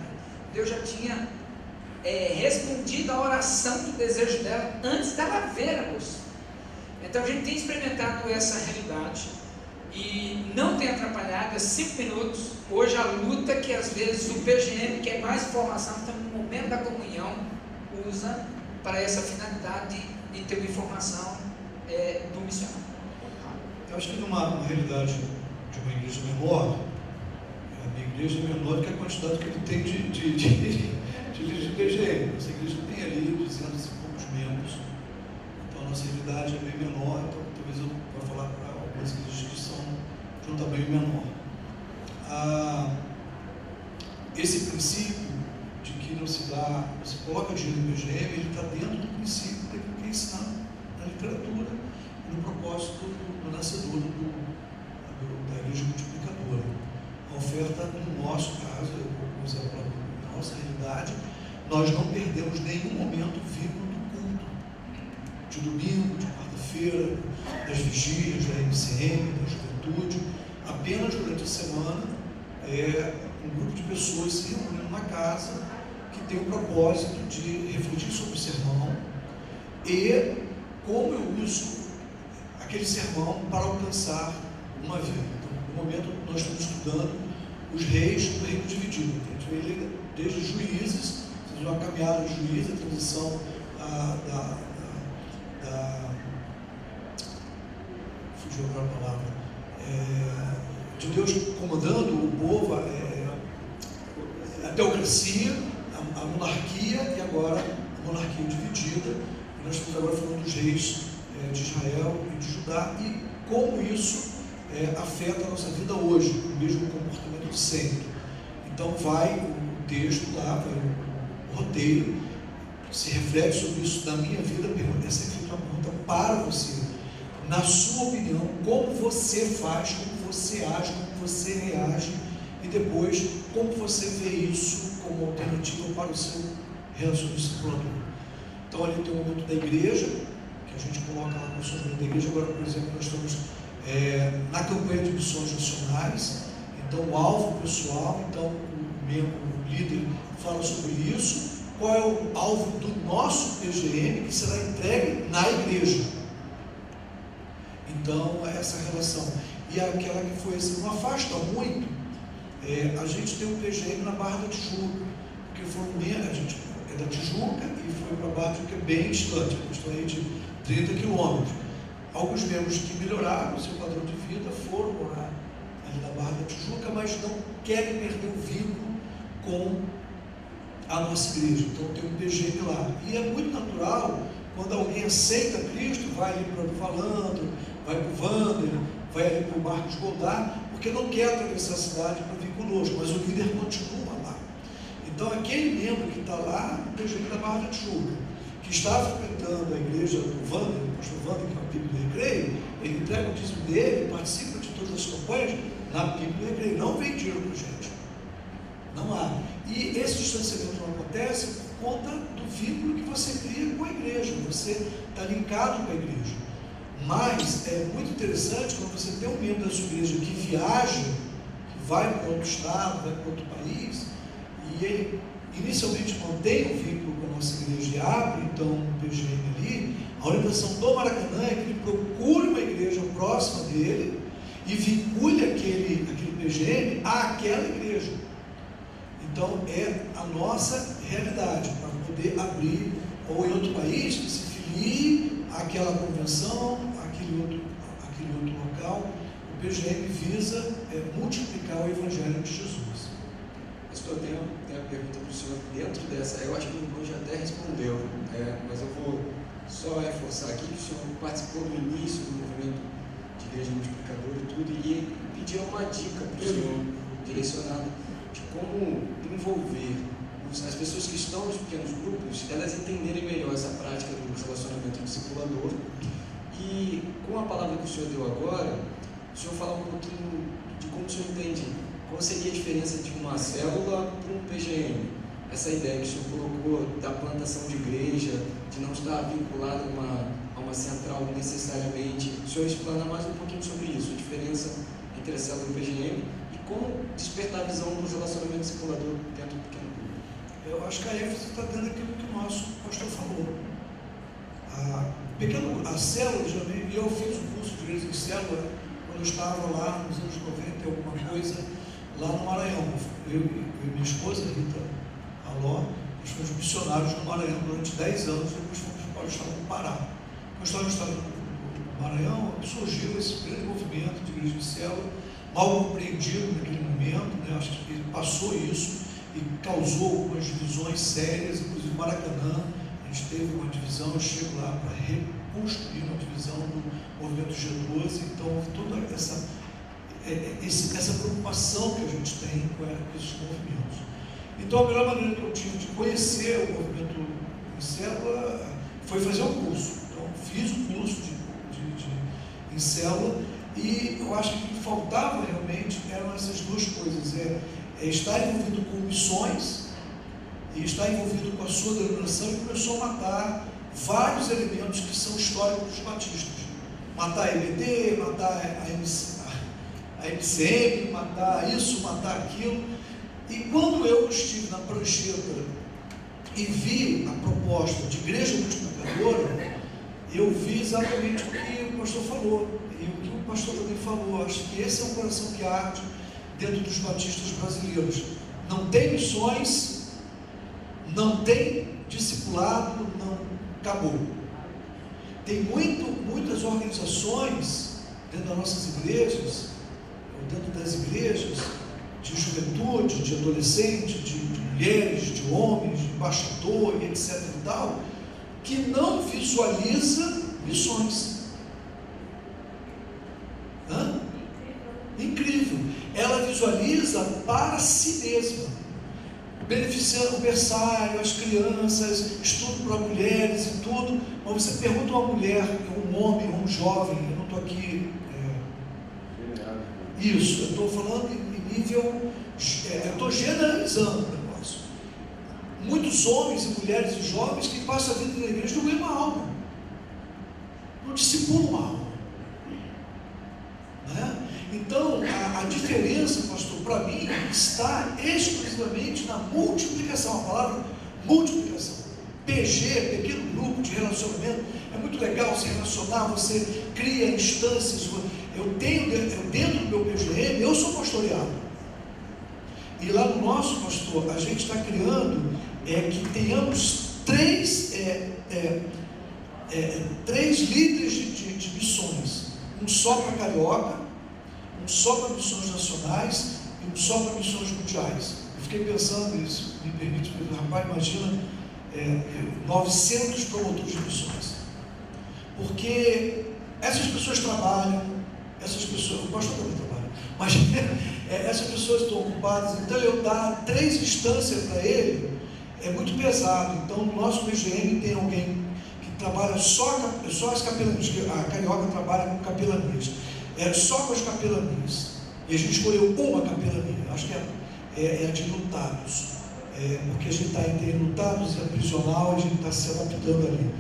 Speaker 4: Deus já tinha respondido a oração do desejo dela antes dela ver a bolsa. Então a gente tem experimentado essa realidade, e não tem atrapalhado, é 5 minutos. Hoje a luta que às vezes o PGM quer mais informação, então no momento da comunhão usa para essa finalidade de ter uma informação do missionário.
Speaker 1: Eu acho que numa realidade de uma igreja menor, a minha igreja é menor do que a quantidade que ele tem de PGM. Essa igreja tem ali 200 e poucos membros, então a nossa realidade é bem menor, então talvez eu vá falar para algumas igrejas que são de um tamanho menor. Esse princípio de que não se coloca dinheiro no PGM, ele está dentro do princípio daquilo que é ensinado na literatura e no propósito do nascedor da igreja multiplicadora. A oferta, no nosso caso, por exemplo, na nossa realidade, nós não perdemos nenhum momento vivo do culto, de domingo, de quarta-feira, das vigílias, da MCM, da juventude. Apenas durante a semana, um grupo de pessoas se reúne numa casa que tem o propósito de refletir sobre o sermão e como eu uso aquele sermão para alcançar uma vida. Então, no momento, nós estamos estudando os reis do reino dividido. A gente vê desde Juízes, uma caminhada de Juízes, a transição fugiu agora a palavra, de Deus comandando o povo, a teocracia, a monarquia e agora a monarquia dividida. E nós estamos agora falando dos reis de Israel e de Judá e como isso afeta a nossa vida hoje, o mesmo comportamento de sempre. Então vai o texto lá, vai o roteiro, se reflete sobre isso na minha vida, é sempre uma pergunta para você. Na sua opinião, como você faz, como você age, como você reage e depois como você vê isso como alternativa para o seu relacionamento discipulador. Então ali tem o momento da igreja, que a gente coloca lá no nosso momento da igreja. Agora, por exemplo, nós estamos na campanha de missões nacionais, então o alvo pessoal, então o membro, o líder fala sobre isso, qual é o alvo do nosso PGM que será entregue na igreja. Então, essa relação. E aquela que foi assim, não afasta muito, a gente tem um PGM na Barra da Tijuca, porque foi a gente é da Tijuca e foi para a Barra da Tijuca, bem distante, questão aí de 30 quilômetros. Alguns membros que melhoraram o seu padrão de vida foram morar ali na Barra da Tijuca, mas não querem perder o vínculo com a nossa igreja. Então tem um PGM lá. E é muito natural, quando alguém aceita Cristo, vai ali para o Falando, vai para o Wander, vai ali para o Marcos Goldar, porque não quer atravessar a cidade para vir conosco, mas o líder continua lá. Então aquele membro que está lá no PGM da Barra da Tijuca, que está frequentando a igreja do Wander, do pastor Wander, que é o PIB do Recreio, ele entrega o dízimo dele, participa de todas as campanhas na PIB do Recreio, não vem dinheiro para a gente, não há. E esse distanciamento não acontece por conta do vínculo que você cria com a igreja, você está linkado com a igreja. Mas é muito interessante quando você tem um membro da sua igreja que viaja, que vai para outro estado, vai para outro país, e ele inicialmente mantém o vínculo com a nossa igreja e abre então um PGM ali. A orientação do Maracanã é que ele procure uma igreja próxima dele e vincule aquele PGM àquela igreja. Então é a nossa realidade, para poder abrir, ou em outro país, que se filie àquela convenção, àquele outro local. O PGM visa multiplicar o Evangelho de Jesus.
Speaker 2: Pastor, tem uma pergunta para o senhor dentro dessa, eu acho que o irmão já até respondeu, mas eu vou só reforçar aqui que o senhor participou do início do movimento de igreja multiplicadora e tudo, e pediu uma dica para o senhor, direcionada de como envolver as pessoas que estão nos pequenos grupos, elas entenderem melhor essa prática do relacionamento discipulador. E com a palavra que o senhor deu agora, o senhor fala um pouquinho de como o senhor entende, qual seria a diferença de uma célula para um PGM. Essa ideia que o senhor colocou da plantação de igreja, de não estar vinculado a uma central necessariamente. O senhor explana mais um pouquinho sobre isso, a diferença entre a célula e o PGM, e como despertar a visão do relacionamento discipulador dentro do pequeno grupo.
Speaker 1: Eu acho que a ênfase está dentro daquilo que o nosso pastor falou. A célula, geralmente, eu fiz um curso de igreja em célula quando eu estava lá nos anos 90, alguma coisa, lá no Maranhão. Eu e minha esposa, Rita Aló, nós fomos missionários no Maranhão durante 10 anos, depois fomos para o estado do Pará. Quando eu estava no estado do Maranhão, surgiu esse grande movimento de igreja de célula, mal compreendido naquele momento, né? Acho que passou isso e causou algumas divisões sérias, inclusive no Maracanã, a gente teve uma divisão, eu chego lá para reconstruir uma divisão do movimento G12, então toda essa preocupação que a gente tem com esses movimentos. Então a melhor maneira que eu tive de conhecer o movimento em célula foi fazer um curso. Então fiz o curso em célula e eu acho que o que faltava realmente eram essas duas coisas, estar envolvido com missões e estar envolvido com a sua denominação, e começou a matar vários elementos que são históricos dos batistas. Matar a EBD, matar a MCM, matar isso, matar aquilo. E quando eu estive na prancheta e vi a proposta de igreja multiplicadora, eu vi exatamente o que o pastor falou, e o que o pastor também falou. Acho que esse é um coração que arde dentro dos batistas brasileiros. Não tem missões, não tem discipulado, não acabou. Tem muitas organizações dentro das nossas igrejas, ou dentro das igrejas, de juventude, de adolescente, de mulheres, de homens, de embaixador e etc. e tal, que não visualiza missões. Incrível. Ela visualiza para si mesma, beneficiando o berçário, as crianças, estudo para mulheres e tudo. Mas você pergunta a uma mulher, um homem, um jovem, eu não estou aqui. Isso, eu estou falando em nível. Eu estou generalizando o negócio. Muitos homens e mulheres e jovens que passam a vida na igreja não ganham uma alma, não discipulam uma alma. Né? Então, a diferença, pastor, para mim, está exclusivamente na multiplicação. A palavra multiplicação. PG, pequeno grupo de relacionamento, é muito legal se relacionar, você cria instâncias. Eu dentro do meu PGM, eu sou pastoreado. E lá no nosso, pastor, a gente está criando que tenhamos três líderes de missões. Um só para Carioca, um só para missões nacionais e um só para missões mundiais. Eu fiquei pensando nisso, me permite, rapaz, imagina 900 promotores de missões. Porque essas pessoas trabalham, o pastor também trabalha, mas essas pessoas estão ocupadas, então eu dar 3 instâncias para ele é muito pesado. Então no nosso PGM tem alguém que trabalha só as capelanias, a Carioca trabalha com capelanias, só com as capelanias, e a gente escolheu uma capelania, acho que é a de lutados, porque a gente está entre lutados e aprisional, a gente está se adaptando ali.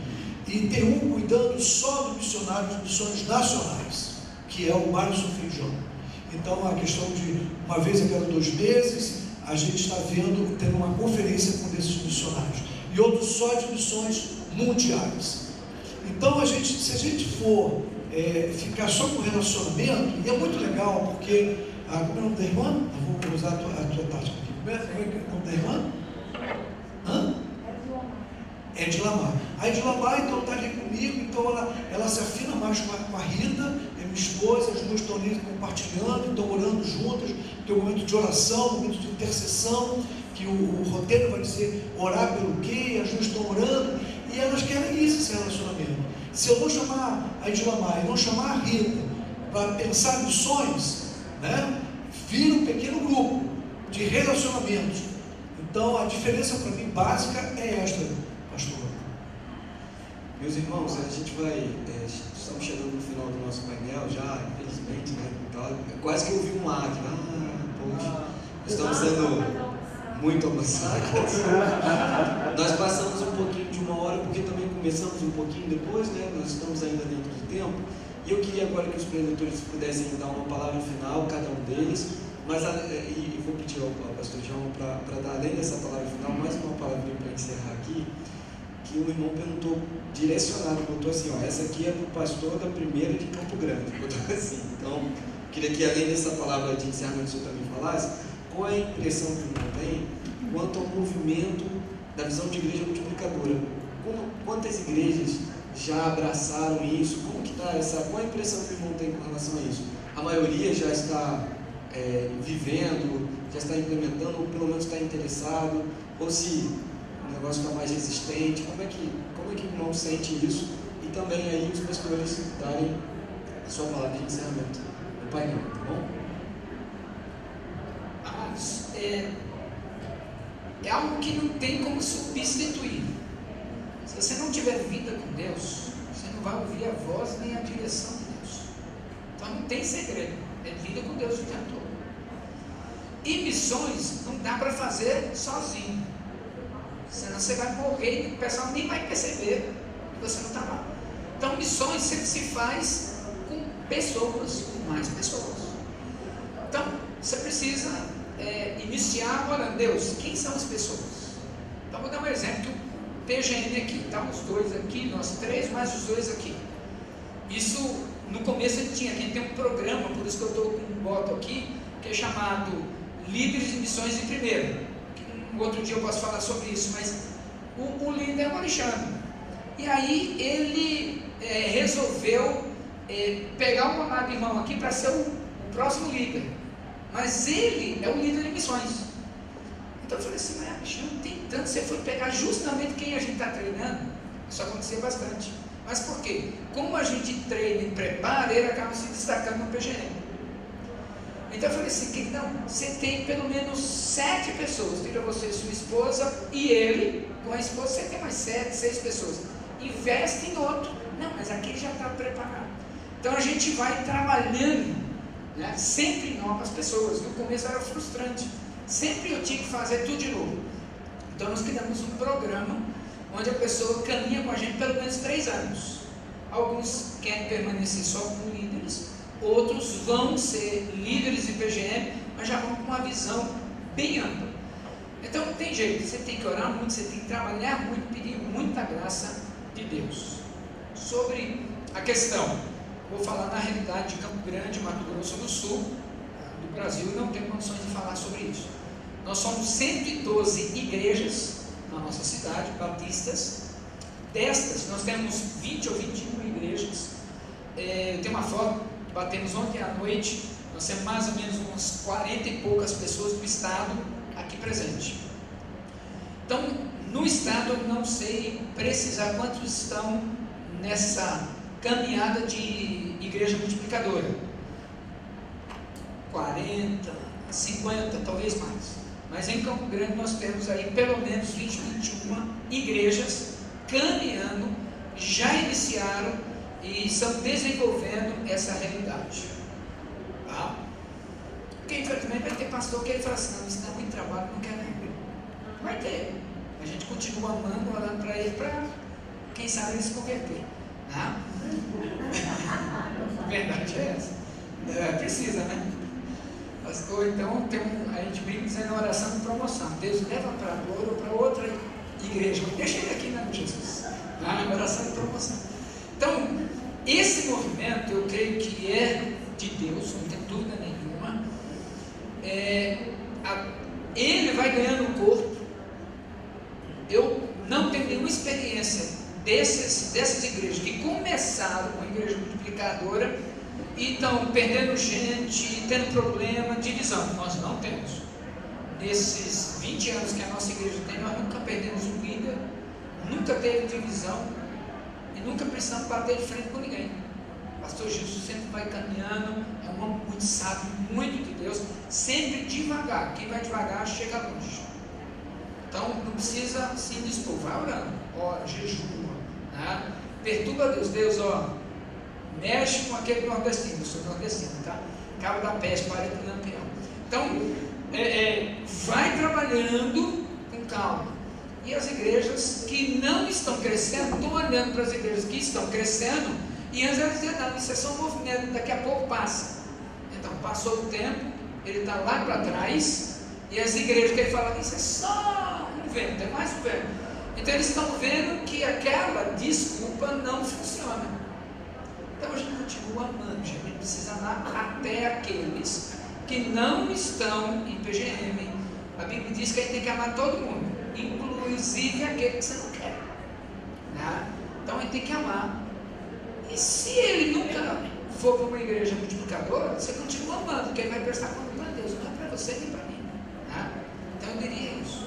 Speaker 1: E tem um cuidando só do missionário de missões nacionais, que é o Márcio Feijão. Então a questão de uma vez a cada 2 meses a gente está tendo uma conferência com esses missionários, e outros só de missões mundiais. Então se a gente for ficar só com relacionamento, e é muito legal, porque como é o nome da irmã? Eu vou usar a tua tática aqui. Como é o nome da irmã? Edlamar. A Edlamar então está ali comigo, então ela se afina mais com a Rita, minha esposa, as duas estão ali compartilhando, estão orando juntas, tem um momento de oração, um momento de intercessão, que o roteiro vai dizer orar pelo quê, as duas estão orando, e elas querem isso, esse relacionamento. Se eu não chamar a Edlamar e não chamar a Rita para pensar missões, né, vira um pequeno grupo de relacionamentos. Então a diferença para mim básica é esta, pastor.
Speaker 2: Meus irmãos, a gente estamos chegando no final do nosso painel já, infelizmente, né? Quase que eu vi um lado, poxa, estamos sendo muito amassados. Nós passamos um pouquinho de 1 hora, porque também começamos um pouquinho depois, né? Nós estamos ainda dentro do tempo, e eu queria agora que os preletores pudessem dar uma palavra final, cada um deles, mas e vou pedir ao pastor João para dar, além dessa palavra final, mais uma palavrinha para encerrar aqui. que um irmão perguntou, direcionado, botou assim, ó, essa aqui é do pastor da primeira de Campo Grande, botou assim. Então, queria que além dessa palavra de encerramento o senhor também falasse, qual é a impressão que o irmão tem quanto ao movimento da visão de igreja multiplicadora? Quantas igrejas já abraçaram isso? Como que está qual a impressão que o irmão tem com relação a isso? A maioria já está vivendo, já está implementando, ou pelo menos está interessado, ou se o negócio está mais resistente? Como é que o irmão sente isso? E também aí os pastores darem a sua palavra de encerramento no painel, tá bom?
Speaker 4: É algo que não tem como substituir. Se você não tiver vida com Deus, você não vai ouvir a voz nem a direção de Deus. Então não tem segredo, é vida com Deus o tempo todo. E missões não dá para fazer sozinho, senão você vai morrer e o pessoal nem vai perceber que você não está lá. Então missões sempre se faz com pessoas, com mais pessoas. Então você precisa iniciar orando, Deus, quem são as pessoas? Então vou dar um exemplo, o PGN aqui, tá os dois aqui, nós três, mais os dois aqui. Isso, no começo a gente tem um programa, por isso que eu estou com um boto aqui, que é chamado Líderes de Missões de Primeira. Um outro dia eu posso falar sobre isso, mas o líder é o Alexandre. E aí ele resolveu pegar um amado irmão aqui para ser o próximo líder. Mas ele é o líder de missões. Então eu falei assim, mas Alexandre, tem tanto, você foi pegar justamente quem a gente está treinando. Isso acontecia bastante. Mas por quê? Como a gente treina e prepara, ele acaba se destacando no PGN. Então eu falei assim, não, você tem pelo menos 7 pessoas, tira você, sua esposa e ele, com a esposa você tem mais 7, 6 pessoas. Investe em outro. Não, mas aquele já está preparado. Então a gente vai trabalhando, né, sempre novas pessoas. No começo era frustrante, sempre eu tinha que fazer tudo de novo. Então nós criamos um programa onde a pessoa caminha com a gente pelo menos 3 anos. Alguns querem permanecer só como líderes, outros vão ser líderes de PGM, mas já vão com uma visão bem ampla. Então não tem jeito, você tem que orar muito, você tem que trabalhar muito, pedir muita graça de Deus. Sobre a questão, vou falar na realidade de Campo Grande, Mato Grosso do Sul, do Brasil, e não tenho condições de falar sobre isso. Nós somos 112 igrejas na nossa cidade, batistas. Destas, nós temos 20 ou 21 igrejas. Eu tenho uma foto, batemos ontem à noite, nós temos mais ou menos umas 40 e poucas pessoas do estado aqui presente. Então, no estado, eu não sei precisar quantos estão nessa caminhada de igreja multiplicadora. 40, 50, talvez mais. Mas em Campo Grande nós temos aí pelo menos 20, 21 igrejas caminhando, já iniciaram e estão desenvolvendo essa realidade. Tá? Porque infelizmente vai ter pastor que ele fala assim, não, isso dá muito trabalho, não quer não. Vai ter. A gente continua amando, orando para ele, para quem sabe ele se converter. Tá? A verdade é essa. Precisa, né? Ou então a gente brinca dizendo oração de promoção. Deus leva para a glória ou para outra igreja. Deixa ele aqui, né, Jesus? Oração de promoção. Então, esse movimento eu creio que é de Deus, não tem dúvida nenhuma. Ele vai ganhando corpo. Eu não tenho nenhuma experiência dessas igrejas que começaram com a igreja multiplicadora e estão perdendo gente, tendo problema, divisão. Nós não temos. Nesses 20 anos que a nossa igreja tem, nós nunca perdemos um líder, nunca teve divisão e nunca precisamos bater de frente com ninguém. O pastor Jesus sempre vai caminhando, é um homem muito sábio, muito de Deus, sempre devagar. Quem vai devagar chega longe. Então não precisa se indispor, vai orando, ora, jejua, né? Perturba Deus, Deus, mexe com aquele nordestino, eu sou nordestino, tá? Cabo da Peste, 40 de Lampião. Então, vai trabalhando com calma. E as igrejas que não estão crescendo, estão olhando para as igrejas que estão crescendo, e antes elas dizem, não, isso é só um movimento, daqui a pouco passa. Então, passou o tempo, ele está lá para trás, e as igrejas que ele fala, isso é só um vento, é mais um vento. Então eles estão vendo que aquela desculpa não funciona. Então a gente continua amando, a gente precisa amar até aqueles que não estão em PGM. A Bíblia diz que a gente tem que amar todo mundo, inclusive aquele que você não quer, né? Então a gente tem que amar. E se ele nunca for para uma igreja multiplicadora, você continua amando, porque ele vai prestar conta para Deus, não é para você nem para mim, né? Então eu diria isso.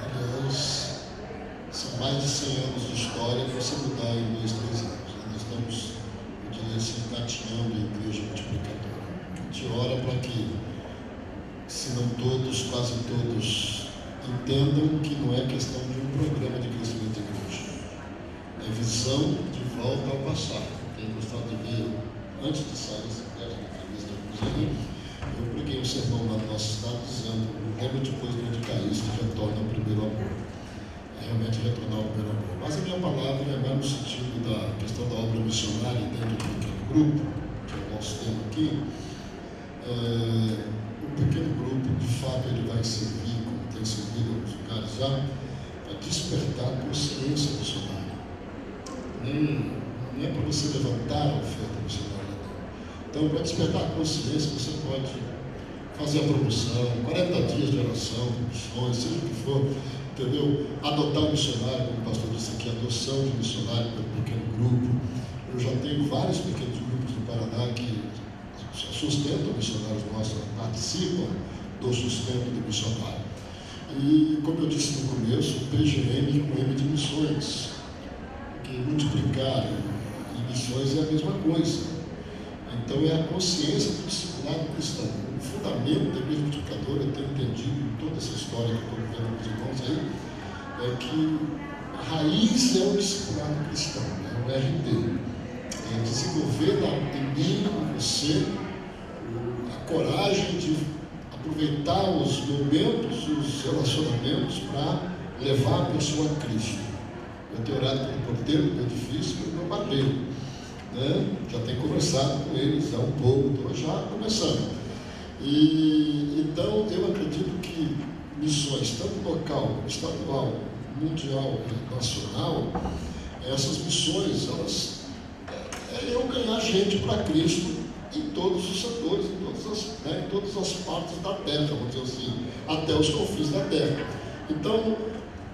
Speaker 3: Aliás, são mais de 100 anos de história que você mudar em 2, 3 anos. Nós estamos, eu diria assim, engatinhando a igreja multiplicadora. A gente ora para que, se não todos, quase todos, entendam que não é questão de um programa de crescimento de igreja. É visão de volta ao passado. Tenho gostado de ver, antes de sair essa entrevista da Cruzeirinha, eu preguei um sermão lá no nosso estado dizendo: logo depois de onde cair, isso retorna ao primeiro amor. É realmente retornar ao primeiro amor. Mas a minha palavra é mais no sentido da questão da obra missionária dentro do pequeno grupo, que é o nosso tema aqui. O pequeno grupo, de fato, ele vai servir, como tem servido em alguns lugares já, para despertar a consciência missionária. Não é para você levantar a oferta missionária. Então, para despertar a consciência, você pode fazer a promoção, 40 dias de oração, missões, seja o que for, entendeu? Adotar um missionário, como o pastor disse aqui, adoção de missionário para um pequeno grupo. Eu já tenho vários pequenos grupos no Paraná que sustentam missionários nossos, participam do sustento do missionário. E, como eu disse no começo, o PGM com M de missões, que multiplicar e missões é a mesma coisa. Então, é a consciência do discipulado cristão. O fundamento da igreja multiplicadora, eu tenho entendido em toda essa história que eu estou vendo com os irmãos aí, é que a raiz é o discipulado cristão, é o RD. É desenvolver em mim, em você, a coragem de aproveitar os momentos, os relacionamentos para levar a pessoa a Cristo. Eu tenho orado pelo porteiro do edifício, pelo meu barbeiro, né? Já tenho conversado com eles há um pouco, estou já começando. E então eu acredito que missões, tanto local, estadual, mundial e nacional, essas missões, elas eu ganhar gente para Cristo em todos os setores, em todas as partes da terra, vamos dizer assim, até os confins da terra. Então,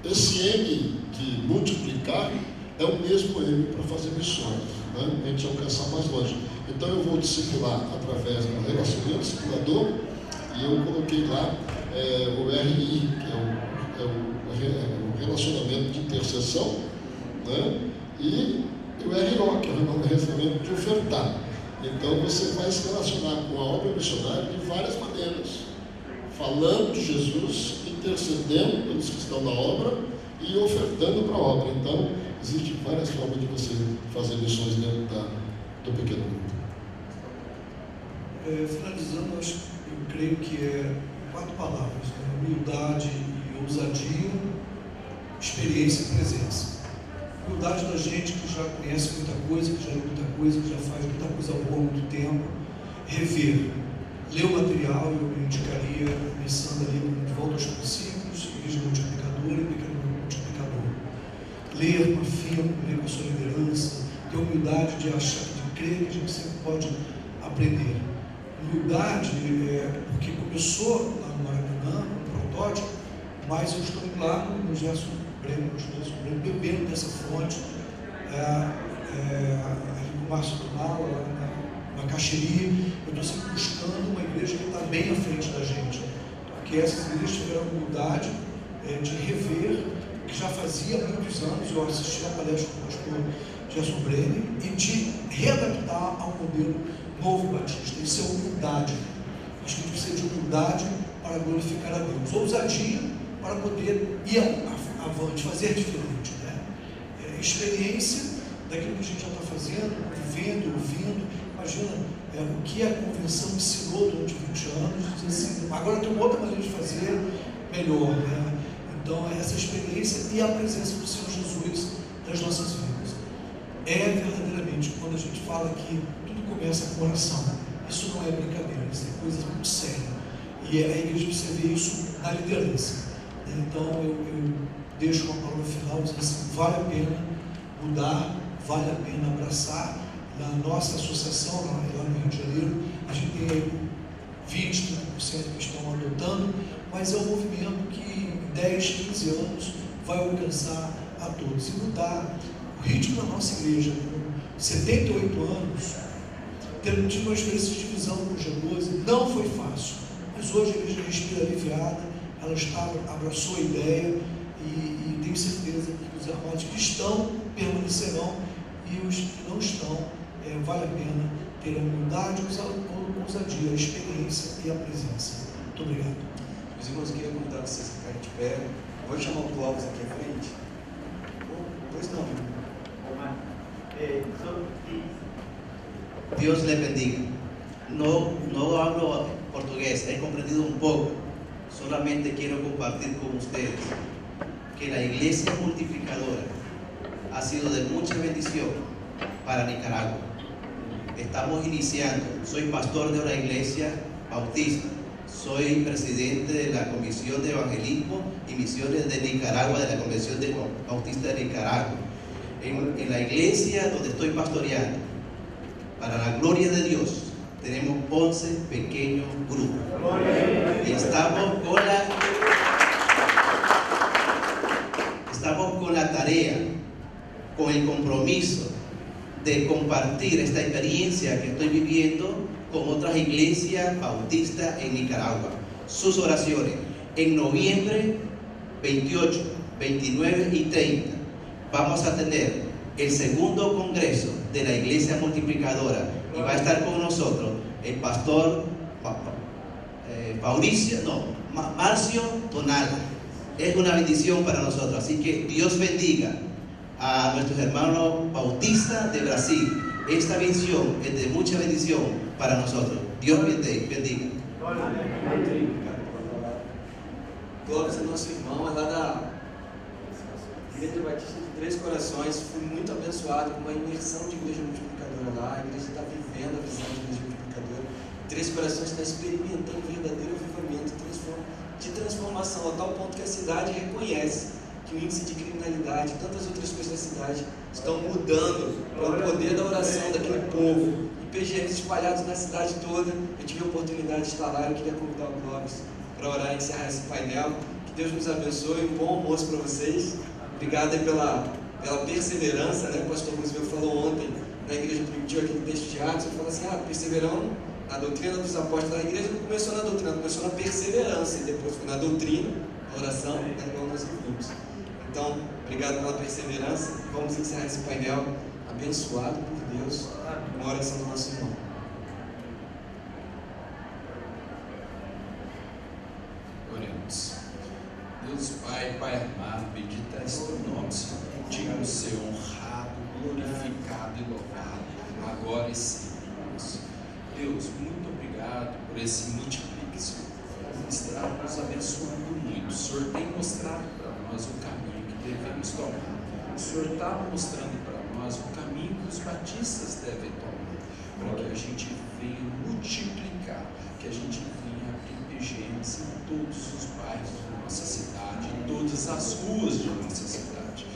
Speaker 3: esse M de multiplicar é o mesmo M para fazer missões, né? A gente alcançar mais longe. Então, eu vou discipular através do relacionamento discipulador, e eu coloquei lá o RI, que é o relacionamento de intercessão, né? E o RO, que é o relacionamento de ofertar. Então você vai se relacionar com a obra missionária de várias maneiras, falando de Jesus, intercedendo pelos que estão na obra e ofertando para a obra. Então existem várias formas de você fazer missões dentro do pequeno grupo.
Speaker 1: Finalizando, eu creio que é 4 palavras, né? Humildade e ousadia, experiência e presença. Humildade da gente que já conhece muita coisa, que já lê muita coisa, que já faz muita coisa boa há muito tempo. Rever, ler o material, eu indicaria, começando ali de volta aos princípios, igreja multiplicadora e pequeno grupo multiplicador. Ler com afinco, ler com a sua liderança, ter humildade de achar, de crer que a gente sempre pode aprender. Humildade, porque começou lá no Maracanã, no protótipo, mas eu estou lá no Gerson Breno, bebendo dessa fonte, ali com o Márcio do Mal, lá na Caxiri. Eu estou sempre buscando uma igreja que está bem à frente da gente, porque essas igrejas tiveram a humildade de rever, que já fazia muitos anos, eu assisti a palestra do pastor Gerson Breno, e de readaptar ao modelo novo batista. Isso é humildade. Acho que a gente precisa de humildade para glorificar a Deus. Ousadia para poder ir avante, fazer diferente, né? Experiência daquilo que a gente já está fazendo, vivendo, ouvindo. Imagina o que a convenção ensinou durante 20 anos, dizer assim, agora tem uma outra maneira de fazer melhor, né? Então, essa experiência e a presença do Senhor Jesus nas nossas vidas. Verdadeiramente, quando a gente fala que tudo começa com oração, isso não é brincadeira, isso é coisa muito séria. E a igreja precisa ver isso na liderança. Então eu deixo uma palavra final dizendo assim: vale a pena mudar, vale a pena abraçar. Na nossa associação, lá no Rio de Janeiro, a gente tem aí 20, 30% que estão adotando, mas é um movimento que em 10, 15 anos vai alcançar a todos e mudar o ritmo da nossa igreja. Com 78 anos, tendo tido uma experiência de divisão com o G12, não foi fácil, mas hoje a igreja respira aliviada, ela abraçou a ideia e tenho certeza que os irmãos que estão permanecerão e os que não estão, vale a pena ter a humildade, a ousadia, a experiência e a presença. Muito obrigado.
Speaker 2: Meus irmãos, eu queria convidar vocês a ficarem de pé. Vou chamar o Clóvis aqui à frente. Pois não.
Speaker 5: Dios le bendiga. No hablo portugués, he comprendido un poco. Solamente quiero compartir con ustedes que la iglesia multiplicadora ha sido de mucha bendición para Nicaragua. Estamos iniciando. Soy pastor de una iglesia bautista. Soy presidente de la Comisión de Evangelismo y Misiones de Nicaragua, de la Convención Bautista de Nicaragua. En la iglesia donde estoy pastoreando, para la gloria de Dios, tenemos 11 pequeños grupos. Y estamos con la tarea, con el compromiso de compartir esta experiencia que estoy viviendo con otras iglesias bautistas en Nicaragua. Sus oraciones. En noviembre 28, 29 y 30 vamos a tener el segundo congreso de la iglesia multiplicadora y va a estar con nosotros el pastor Marcio Tonala. Es una bendición para nosotros, así que Dios bendiga a nuestros hermanos bautistas de Brasil. Esta bendición es de mucha bendición para nosotros. Dios bendiga.
Speaker 2: Clóvis é nosso irmão, é lá da Igreja Batista de Três Corações. Fui muito abençoado com uma imersão de igreja multiplicadora lá. A igreja está vivendo a visão de igreja multiplicadora. Três Corações está experimentando um verdadeiro avivamento de transformação, a tal ponto que a cidade reconhece que o índice de criminalidade e tantas outras coisas da cidade estão mudando pelo poder da oração daquele povo. E PGMs espalhados na cidade toda. Eu tive a oportunidade de estar lá. Eu queria convidar o Clóvis para orar e encerrar esse painel. Que Deus nos abençoe. Um bom almoço para vocês. Obrigado aí pela perseverança, né? O pastor Roosevelt falou ontem na igreja primitiva, aquele texto de Atos. Ele falou assim: perseverando na doutrina dos apóstolos. A igreja não começou na doutrina, começou na perseverança. E depois foi na doutrina, na oração, igual nós vimos. Então, obrigado pela perseverança. Vamos encerrar esse painel abençoado por Deus, com a oração do nosso irmão.
Speaker 6: Oremos. Deus Pai, Pai amado, bendito és teu nome, Senhor. Digno ser honrado, glorificado e louvado, agora e sempre. Deus, muito obrigado por esse multiplique, Senhor. Está nos abençoando muito. O Senhor tem mostrado para nós o caminho que devemos tomar. O Senhor está mostrando para nós o caminho que os batistas devem tomar, para que a gente venha multiplicar, que a gente venha abrir PGMs em todos os bairros da nossa cidade, em todas as ruas de nossa cidade.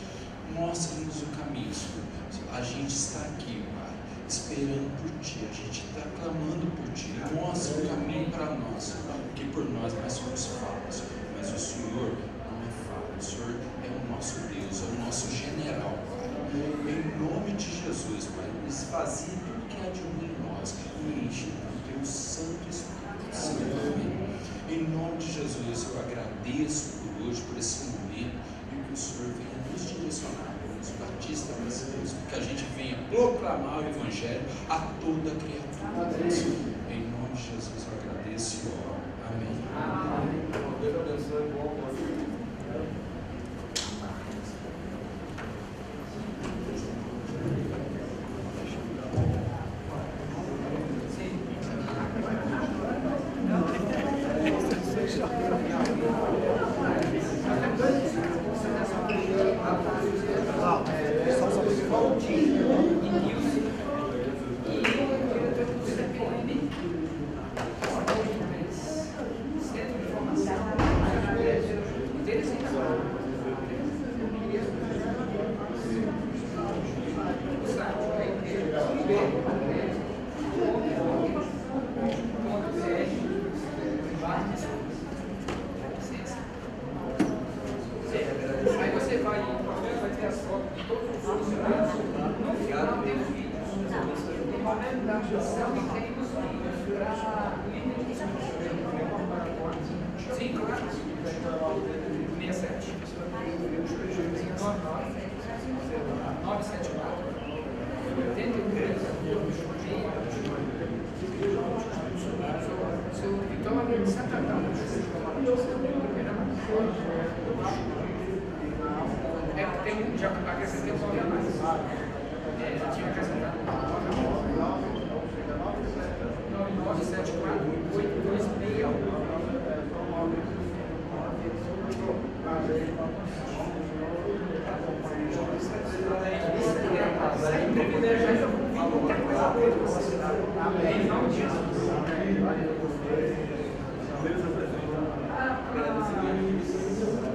Speaker 6: Mostra-nos o caminho, Senhor. A gente está aqui, Pai, esperando por Ti, a gente está clamando por Ti. Mostra o caminho para nós, porque por nós somos falhos, mas o Senhor não é falho. O Senhor é o nosso Deus, é o nosso general, Pai. Em nome de Jesus, Pai, esvazie tudo que há de ruim em nós e enche do Teu Santo Espírito Santo. Amém. Em nome de Jesus, eu agradeço por hoje, por esse momento, e que o Senhor venha nos direcionar, os batistas brasileiros, que a gente venha proclamar o Evangelho a toda criatura. Em nome de Jesus, eu agradeço e oro. Amém.
Speaker 2: Deus abençoe. Bom almoço.
Speaker 4: foto de todos os funcionários. No final tem os vídeos. No momento da ação tem os vídeos para sim, claro. 67. 974. 83. Sou Vitória de Santa Catarina. Já acrescentei um pouquinho a mais. Já tinha acrescentado 974 8261.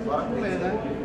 Speaker 7: Bora comer, né?